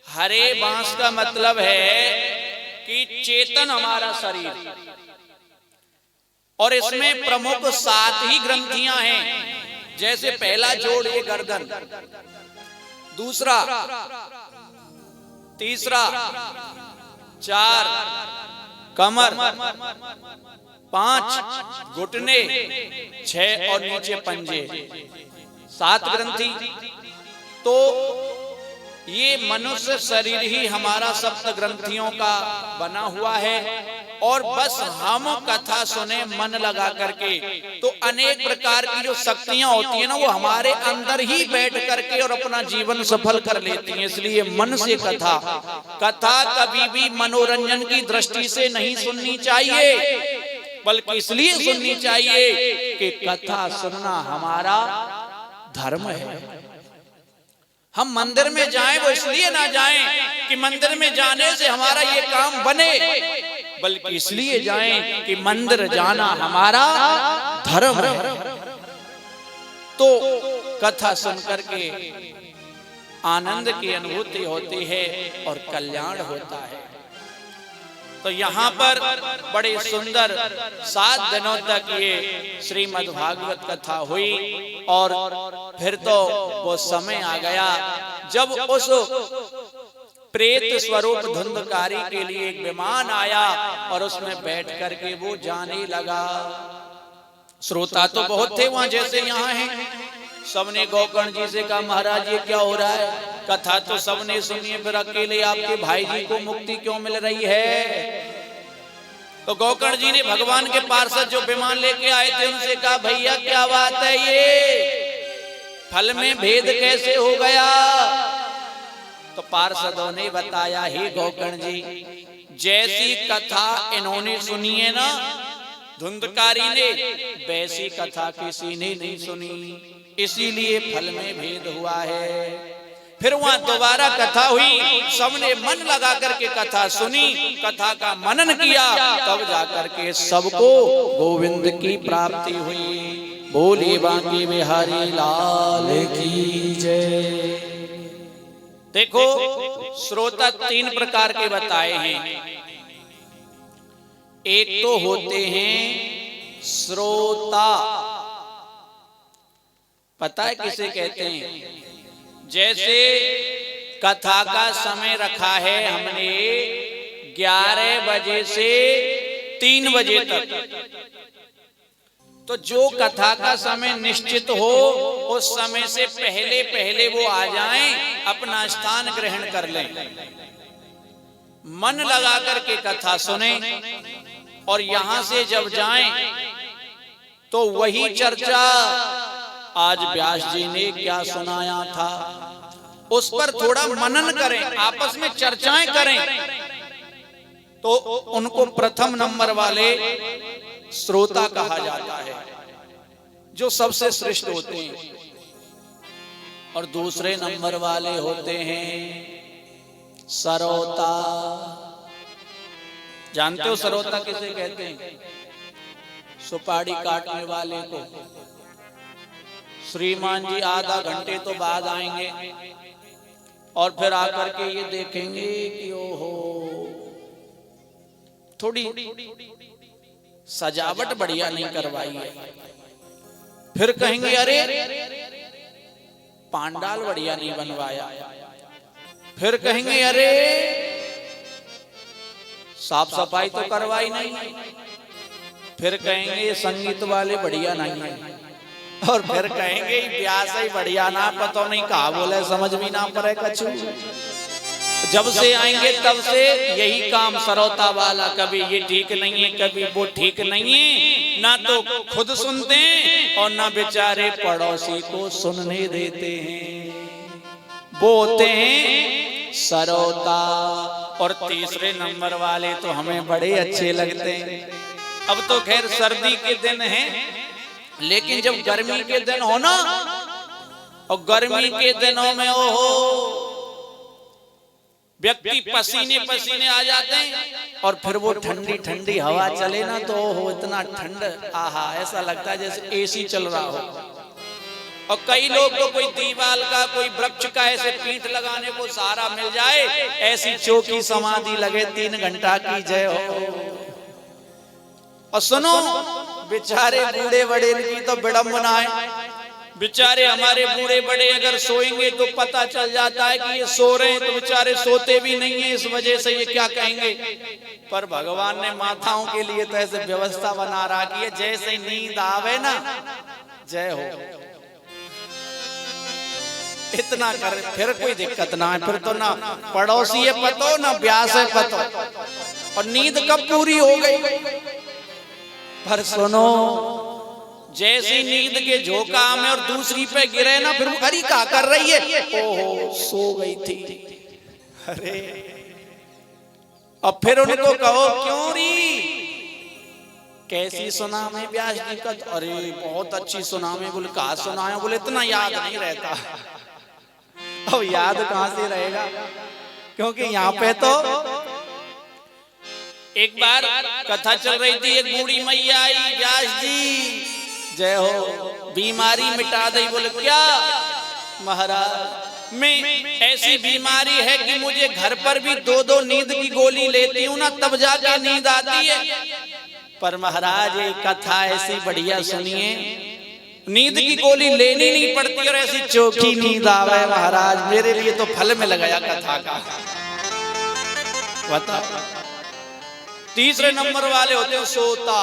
हरे बांस का मतलब है कि चेतन हमारा शरीर, और इसमें प्रमुख 7 ही ग्रंथियां हैं। जैसे पहला जोड़ ये गर्दन, दूसरा, तीसरा, 4 कमर, 5 घुटने, 6 और नीचे पंजे, 7 ग्रंथि। तो ये मनुष्य शरीर ही हमारा 7 ग्रंथियों का बना हुआ है। और बस हम कथा सुने मन लगा करके तो अनेक प्रकार की जो शक्तियां होती है ना, वो हमारे अंदर ही बैठ करके और अपना जीवन सफल कर लेती हैं। इसलिए मन से कथा कभी भी मनोरंजन की दृष्टि से नहीं सुननी चाहिए, बल्कि इसलिए सुननी चाहिए कि कथा सुनना हमारा धर्म है। हम मंदिर में जाएं वो इसलिए ना जाएं कि मंदिर में जाने से हमारा ये काम बने, बल्कि इसलिए जाएं कि मंदिर जाना हमारा धर्म है। तो कथा सुन करके आनंद की अनुभूति होती है और कल्याण होता है। तो यहाँ पर बड़े सुंदर 7 दिनों तक ये श्रीमद् भागवत कथा हुई और फिर तो वो समय आ गया जब उस प्रेत स्वरूप धुंधकारी के लिए एक विमान आया और उसमें बैठ करके वो जाने लगा। श्रोता तो बहुत थे वहां, जैसे यहाँ हैं। सबने गोकर्ण जी से कहा, महाराज ये क्या हो रहा है? कथा तो सबने सुनी है, फिर अकेले आपके भाई जी को मुक्ति क्यों मिल रही है? तो गोकर्ण जी ने भगवान के पार्षद जो विमान लेके आए थे उनसे कहा, भैया क्या बात है, ये फल में भेद कैसे हो गया? तो पार्षदों ने बताया, हे गोकर्ण जी, जैसी कथा इन्होंने सुनी है ना धुंधकारी ने, वैसी कथा किसी ने नहीं सुनी, इसीलिए फल में भेद हुआ है। फिर वहां दोबारा कथा हुई, सबने मन लगा करके कथा सुनी, कथा का मनन किया, तब जाकर के सबको गोविंद की प्राप्ति हुई। बोले बांके बिहारी लाल की जय। देखो, श्रोता 3 प्रकार के बताए हैं। एक तो होते हैं श्रोता, पता है किसे कहते हैं? जैसे कथा का समय रखा है हमने 11 बजे से 3 बजे तक, तो जो कथा का समय निश्चित हो उस समय से पहले पहले वो आ जाएं, अपना स्थान ग्रहण कर लें, मन लगा करके कथा सुने, और यहां से जब जाएं तो वही चर्चा आज व्यास जी ने क्या सुनाया था उस पर थोड़ा मनन करें, आपस में चर्चाएं करें, तो उनको प्रथम नंबर वाले श्रोता कहा जाता है, जो सबसे श्रेष्ठ होते हैं। और दूसरे नंबर वाले होते हैं सरोता। जानते हो सरोता किसे कहते हैं? सुपारी काटने वाले को। श्रीमान जी आधा घंटे तो बाद आएंगे और फिर आकर के ये देखेंगे कि ओहो थोड़ी सजावट बढ़िया नहीं करवाई है। फिर कहेंगे अरे पांडाल बढ़िया नहीं बनवाया। फिर कहेंगे अरे साफ सफाई तो करवाई नहीं। फिर कहेंगे संगीत वाले बढ़िया नहीं है। और फिर कहेंगे ब्यास ही बढ़िया ना, पता नहीं कहा बोले, समझ भी ना पड़े कछु। जब से आएंगे तब से यही काम सरोता वाला, कभी ये ठीक नहीं है, कभी वो ठीक नहीं है, ना तो खुद सुनते हैं और ना बेचारे पड़ोसी को सुनने देते हैं। वो होते हैं सरोता। और तीसरे नंबर वाले तो हमें बड़े अच्छे लगते हैं। अब तो खैर सर्दी के दिन हैं, लेकिन जब गर्मी के दिन हो ना और गर्मी के दिनों में ओहो व्यक्ति पसीने पसीने आ जाते हैं और फिर वो ठंडी ठंडी हवा चले ना तो ओहो इतना ठंड, आहा ऐसा लगता है जैसे एसी चल रहा हो। और कई लोग तो कोई दीवाल का कोई वृक्ष का ऐसे पीठ लगाने को सहारा मिल जाए, ऐसी चौकी समाधि लगे 3 घंटा की जय हो। और सुनो बेचारे बूढ़े बड़े की तो विडंबना है, बेचारे हमारे बूढ़े बड़े अगर सोएंगे तो पता चल जाता है कि ये सो रहे हैं, तो बेचारे सोते भी नहीं है, इस वजह से ये क्या कहेंगे। पर भगवान ने माताओं के लिए तो ऐसे व्यवस्था बना रखी है, जैसे नींद आवे ना जय हो इतना करे, फिर कोई दिक्कत ना है, फिर तो ना पड़ोसी है पतो ना ब्यास है पतो, और नींद कब पूरी हो गई। पर सुनो जैसी नींद के झोंका में और दूसरी पे गिरे ना, फिर अरे क्या कर रही है, ओहो सो गई थी। अरे और फिर उनको कहो क्यों री कैसी सुना में व्यास जी का, अरे बहुत अच्छी सुना में। बोले कहा सुनाया, बोले इतना याद नहीं रहता। अब याद कहां से रहेगा, क्योंकि यहाँ पे तो एक बार कथा चल रही थी, एक बूढ़ी मैया आई, व्यास जी जय हो बीमारी मिटा दी। बोले क्या महाराज में ऐसी बीमारी है कि मुझे घर पर भी 2-2 नींद की गोली लेती हूँ ना तब जाके नींद आती है। पर महाराज एक कथा ऐसी बढ़िया सुनिए, नींद की गोली लेनी नहीं पड़ती और ऐसी चौकी नींद आवे महाराज, मेरे लिए तो फल में लगाया कथा का। बता तीसरे नंबर वाले होते हैं सोता,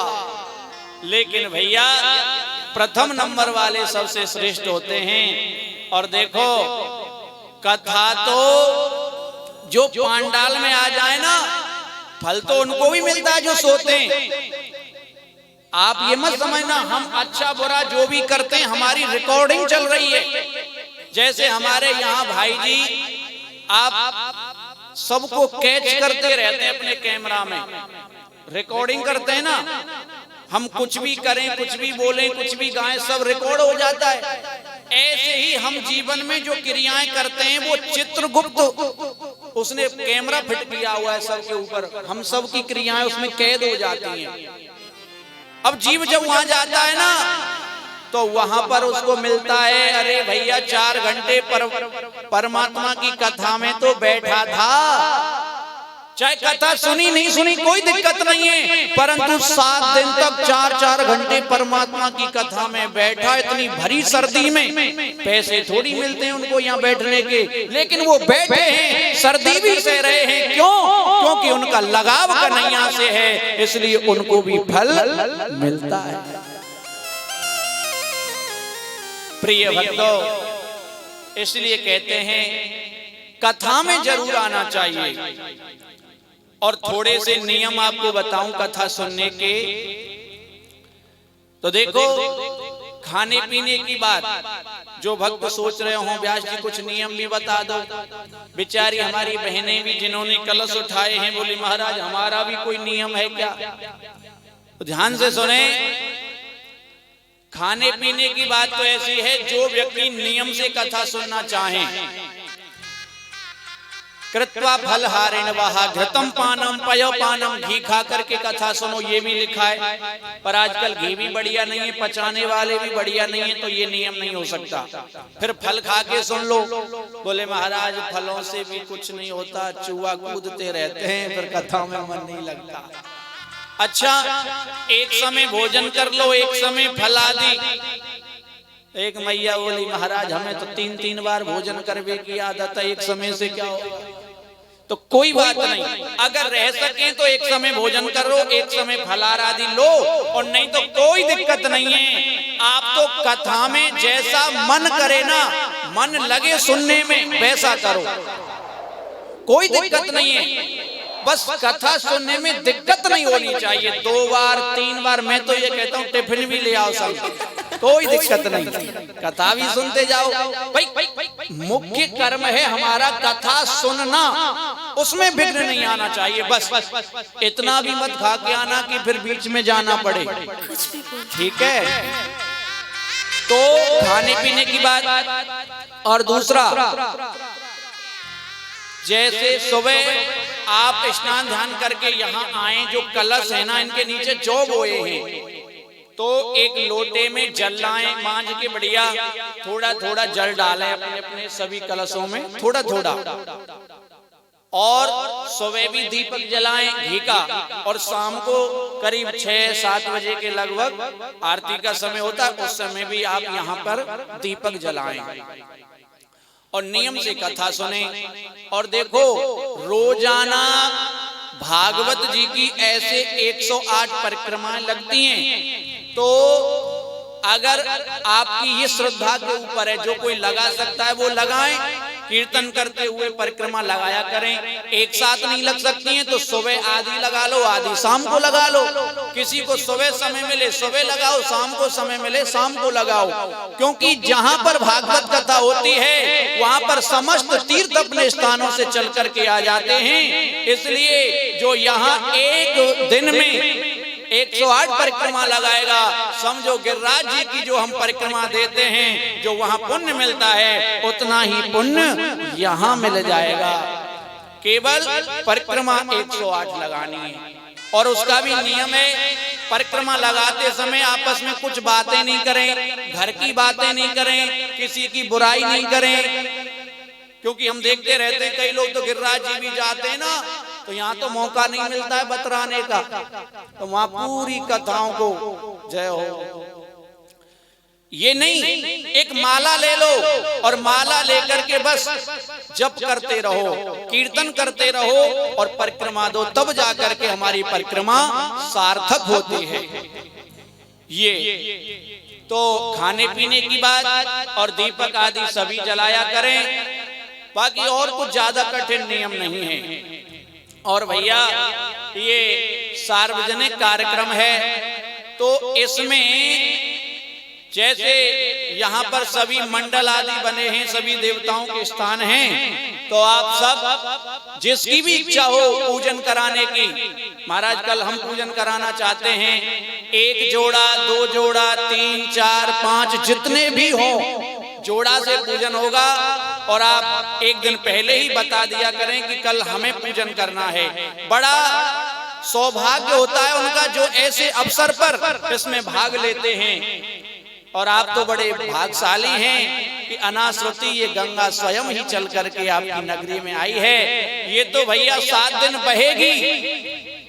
लेकिन भैया प्रथम नंबर वाले सबसे श्रेष्ठ होते हैं। और देखो कथा तो जो पांडाल में आ जाए ना, फल तो उनको भी मिलता है जो सोते हैं। आप ये मत समझना हम अच्छा बुरा जो भी करते हैं हमारी रिकॉर्डिंग चल रही है। जैसे हमारे यहाँ भाई जी आप सबको कैच करते रहते हैं अपने कैमरा में, रिकॉर्डिंग करते हैं ना, हम कुछ भी करें कुछ भी बोलें कुछ भी गाएं सब रिकॉर्ड हो जाता है। ऐसे ही हम जीवन में जो क्रियाएं करते हैं वो चित्रगुप्त उसने कैमरा फिट किया हुआ है सबके ऊपर, हम सब की क्रियाएं उसमें कैद हो जाती हैं। अब जीव जब वहां जाता है ना तो वहां पर उसको मिलता है, अरे भैया 4 घंटे परमात्मा की कथा में तो बैठा था, चाहे कथा सुनी नहीं सुनी कोई दिक्कत नहीं है, परंतु 7 दिन तक 4-4 घंटे परमात्मा की कथा में बैठा, इतनी भरी सर्दी में पैसे थोड़ी मिलते हैं उनको यहाँ बैठने के, लेकिन वो बैठे हैं, सर्दी भी सह रहे हैं। क्यों? क्योंकि उनका लगाव कन्हैया से है, इसलिए उनको भी फल मिलता है। प्रिय भक्तों, इसलिए कहते हैं कथा में जरूर आना चाहिए। और थोड़े से नियम आपको बताऊं कथा सुनने के, तो देखो खाने पीने की बात, जो भक्त सोच रहे हो व्यास जी कुछ नियम भी बता दो। बेचारी हमारी बहनें भी जिन्होंने कलश उठाए हैं बोली महाराज हमारा भी कोई नियम है क्या, तो ध्यान से सुने। खाने पीने की बात तो ऐसी है, जो व्यक्ति नियम से कथा सुनना चाहे कृत्वा फलहारेण वहा घृतम पानम पयो पानम, घी खा करके कथा सुनो, ये भी लिखा है। पर आजकल घी भी बढ़िया नहीं है, पचाने वाले भी बढ़िया नहीं है, तो ये नियम नहीं हो सकता। फिर फल खा के सुन लो, बोले महाराज फलों से भी कुछ नहीं होता, चूहा कूदते रहते हैं, फिर कथा में मन नहीं लगता। अच्छा एक समय भोजन कर लो, एक समय फल आदि। एक मैया बोली महाराज हमें तो 3-3 बार भोजन करने की आदत है, एक समय से क्या हो, तो कोई बात नहीं, अगर रह सके तो एक समय भोजन करो, एक समय फलाहार आदि लो, और नहीं तो कोई दिक्कत नहीं है। आप तो कथा में जैसा मन करे ना, मन लगे सुनने में वैसा करो, कोई दिक्कत नहीं है। बस कथा सुनने में दिक्कत नहीं होनी चाहिए। 2 बार 3 बार, मैं तो ये कहता हूँ टिफिन भी ले आओ सब, कोई दिक्कत नहीं, कथा भी सुनते जाओ। भाई मुख्य कर्म है हमारा कथा सुनना, उसमें विघ्न नहीं आना चाहिए। बस इतना भी मत खा के आना कि फिर बीच में जाना पड़े, ठीक है। तो खाने पीने की बात। और दूसरा, जैसे सुबह आप स्नान ध्यान करके यहाँ आए, जो कलश है ना, इनके नीचे जौ बोए हैं, तो एक लोटे में जल लाएं, मांझ के बढ़िया, थोड़ा थोड़ा जल डालें अपने अपने सभी कलशों में, थोड़ा थोड़ा। और सुबह भी दीपक जलाएं घी का, और शाम को करीब 6-7 बजे के लगभग आरती का समय होता है, उस समय भी आप यहाँ पर दीपक जलाएं और नियम से कथा सुने। और देखो, रोजाना भागवत जी की ऐसे 108 परिक्रमाएं लगती हैं, तो अगर आपकी ये श्रद्धा के ऊपर है, जो कोई लगा सकता है वो लगाएं, कीर्तन करते हुए परिक्रमा लगाया करें। एक साथ नहीं लग सकती हैं तो सुबह आधी लगा लो, आधी शाम को लगा लो। किसी को सुबह समय मिले सुबह लगाओ, शाम को समय मिले शाम को लगाओ, क्योंकि जहां पर भागवत कथा होती है वहां पर समस्त तीर्थ अपने स्थानों से चल करके आ जाते हैं। इसलिए जो यहाँ एक दिन में 108 परिक्रमा लगाएगा, समझो गिरिराज जी की जो हम परिक्रमा देते हैं, जो वहां पुण्य मिलता है, उतना ही पुण्य यहाँ मिल जाएगा। केवल परिक्रमा 108 लगानी है। और उसका भी नियम है, परिक्रमा लगाते समय आपस में कुछ बातें नहीं करें, घर की बातें नहीं करें, किसी की बुराई नहीं करें, क्योंकि हम देखते रहते हैं कई लोग तो गिरिराज जी भी जाते हैं ना, तो यहाँ तो मौका नहीं मिलता है बतराने का, तो वहां पूरी कथाओं को जय हो। ये नहीं, एक माला ले लो और माला लेकर के बस जप करते रहो, कीर्तन करते रहो और परिक्रमा दो, तब जाकर के हमारी परिक्रमा सार्थक होती है। ये तो खाने पीने की बात, और दीपक आदि सभी जलाया करें, बाकी और कुछ ज्यादा कठिन नियम नहीं है। और भैया, ये सार्वजनिक कार्यक्रम है, तो इसमें जैसे यहाँ पर सभी मंडल आदि बने हैं, सभी देवताओं के स्थान हैं, तो आप सब जिसकी भी इच्छा हो पूजन कराने की, महाराज कल हम पूजन कराना चाहते हैं, 1 जोड़ा 2 जोड़ा 3 4 5 जितने भी हो, जोड़ा से पूजन होगा। और आप एक दिन पहले ही बता दिया करें कि कल हमें पूजन करना है। बड़ा सौभाग्य होता है उनका जो ऐसे अवसर पर इसमें भाग लेते हैं। और आप तो बड़े भाग्यशाली हैं कि अनाश्रुति ये गंगा स्वयं ही चल करके आपकी नगरी में आई है। ये तो भैया 7 दिन बहेगी।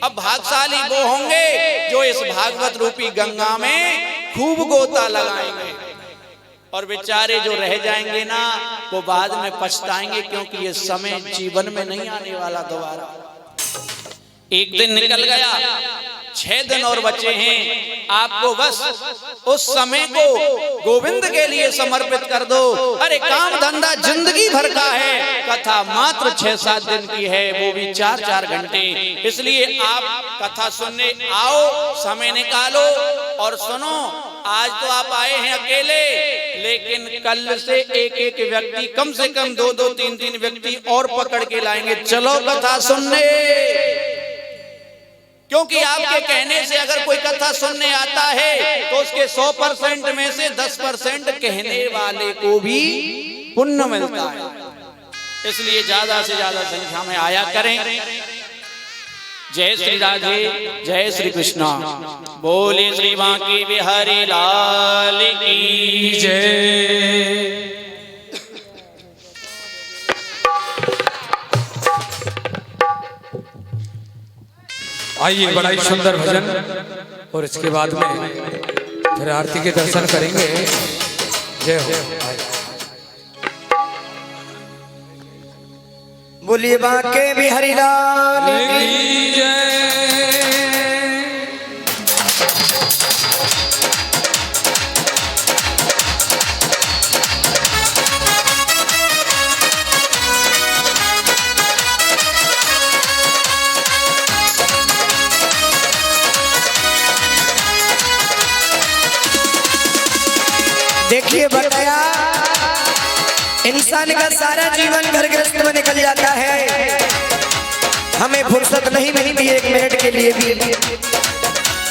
अब भाग्यशाली वो होंगे जो इस भागवत रूपी गंगा में खूब गोता लगाएंगे, और बेचारे जो रह जाएंगे ना, वो बाद में पछताएंगे, क्योंकि ये समय जीवन में नहीं आने वाला दोबारा। एक दिन निकल गया, 6 दिन और बचे हैं। आपको बस उस समय को गोविंद के लिए समर्पित कर दो। अरे काम धंधा जिंदगी भर का है, कथा मात्र 6-7 दिन की है, वो भी 4-4 घंटे। इसलिए आप कथा सुनने आओ, समय निकालो और सुनो। आज तो आप आए हैं अकेले, लेकिन कल से एक व्यक्ति, कम से कम 2-2, 3-3 व्यक्ति और पकड़ के लाएंगे, चलो कथा सुनने। क्योंकि आपके कहने से अगर कोई कथा सुनने आता है तो उसके 100% में से 10% कहने वाले को भी पुण्य मिलता है। इसलिए ज्यादा से ज्यादा संख्या में आया करें। जय श्री राधे, जय श्री कृष्णा। बोले श्री बांके बिहारी लाल की जय। आइए, बड़ा ही सुंदर भजन, और इसके बाद में फिर आरती के दर्शन करेंगे। जय हो। बोलिए बांके बिहारी लाल की जय। देखिए बताया, इंसान का सारा जीवन घर गृहस्थ में निकल जाता है, हमें फुर्सत नहीं मिलती 1 मिनट के लिए भी।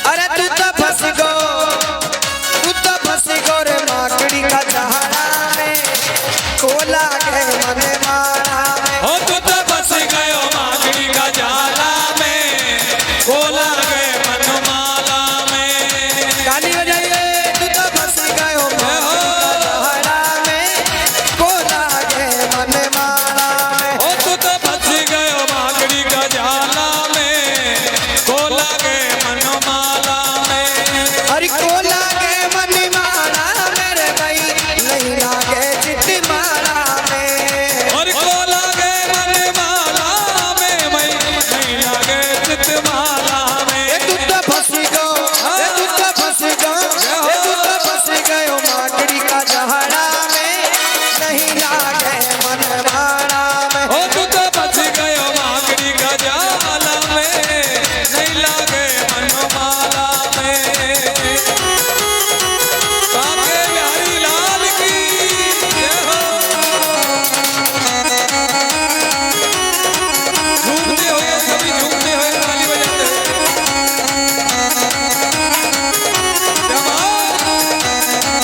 अरे तू तो फंस फंस गोर माकड़ी का जहरा में कोला के मन मारा में हो तू तो फंस गयो माकड़ी का जाला में कोला गए मनमाला में। गाली बजाइए तू तो फंस गयो माकड़ी का जहरा में कोला के मन मारा में हो तू तो फंस गयो माकड़ी का जाला में कोला गए मनमाला में। अरे कोला के मन मारा मेरे भाई नहीं लागे चित मारा में और कोला गए मनमाला में मैं नहीं लागे चितमाला में। ए तू तो फंस गयो ए तू तो फंस गयो ए तू तो फंस गयो माकड़ी का जहरा में नहीं लागे मन मारा में हो तू तो फंस गयो माकड़ी का जाला में नहीं लागे मनमाला में। काके बिहारी लाल की जय हो। झूमते हुए सभी झूमते हुए ताली बजाते हुए जवान।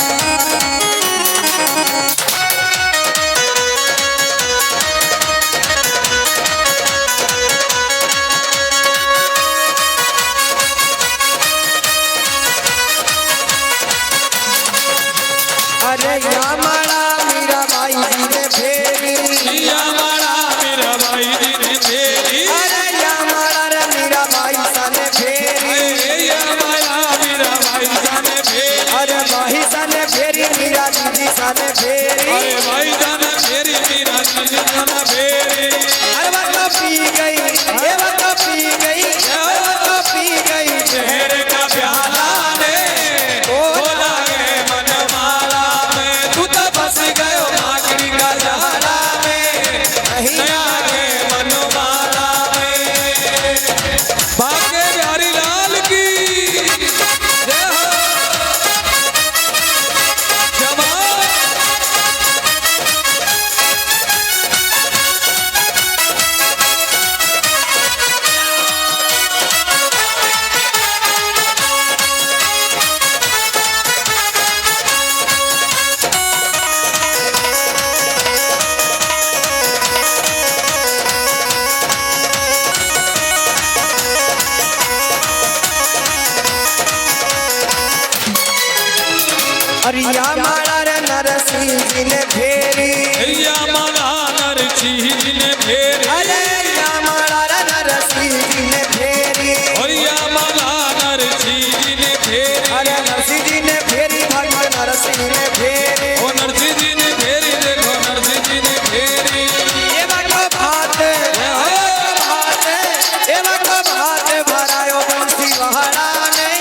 अरे या मारा मीरा बाई जी ने फेरी या मारा मेरा भाई जी ने तेरी अरे या मारा रे मीरा बाई साने फेरी या मारा मेरा भाई जाने फेरी। अरे बाई साने फेरी मीरा दीदी साने फेरी अरे भाई जाने फेरी मेरा जी जाना फेरी। अरे वो तो पी गई ये वो तो पी गई ये वो तो पी गई शहर का प्याला ने बोला गए मनमाला में तू तो फंस गयो माकड़ी का जाला में नहीं नया गए मनमाला में। बाके बिहारी लाल की जय हो। जवान। अरे या मारा रे नरसिंह जी ने फेरी या माला नरसी जी ने फेरी। अरे या मारा रे नरसिंह जी ने फेरी और या माला नरसी जी ने फेरी। अरे नरसिंह जी ने फेरी भाई नरसिंह ने फेरी ओ नरसी जी ने फेरी देखो नरसी जी ने फेरी। ये बाको भात ये बाको भात भरायो बंसी वहरा ने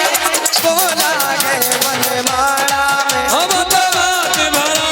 कोला गए मन मारा में हम तो बात भरा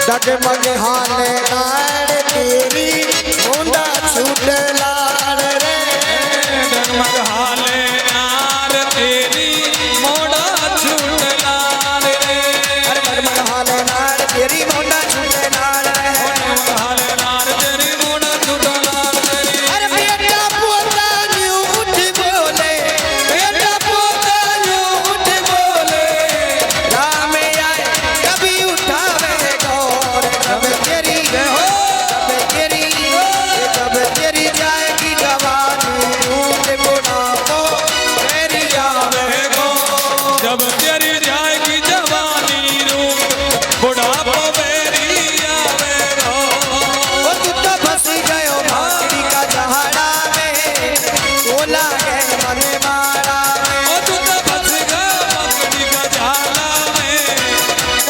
डगमग हाले नाड़ तेरी मुंडा छूट लाड़ रे डगमग हाले नार तेरी मोड़ा छूट लाल रे अरे डगमग हाले नाड़ तेरी मुंडा छूट लाड़ रे हाले नार तेरी मोड़ा छूट लाल रे अरे बेटा पोता न्यू उठ बोले बेटा पोता यूं उठ बोले राम आए कभी उठावे गौर कब तेरी जाएगी जवानी ऊंट बुढ़ापो तेरी आवे जब तेरी जाएगी जवानी रूप बुढ़ापो मेरी आवेगो ओ तू तो फंस गयो भागड़ी का जहाड़ा में बोला है मन मारा में ओ तू तो फंस गया मकड़ी का जाला में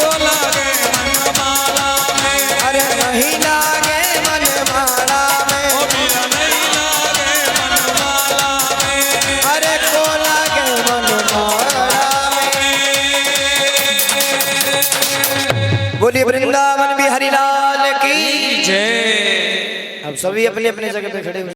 बोला गए मनमाला में अरे नहीं लागे मन मारा में ओ मेरा नहीं लागे मनमाला में अरे को लागे मन मारा में बोलिए वृंदावन बिहारी लाल की जय अब सभी अपने अपने जगह पे खड़े हुए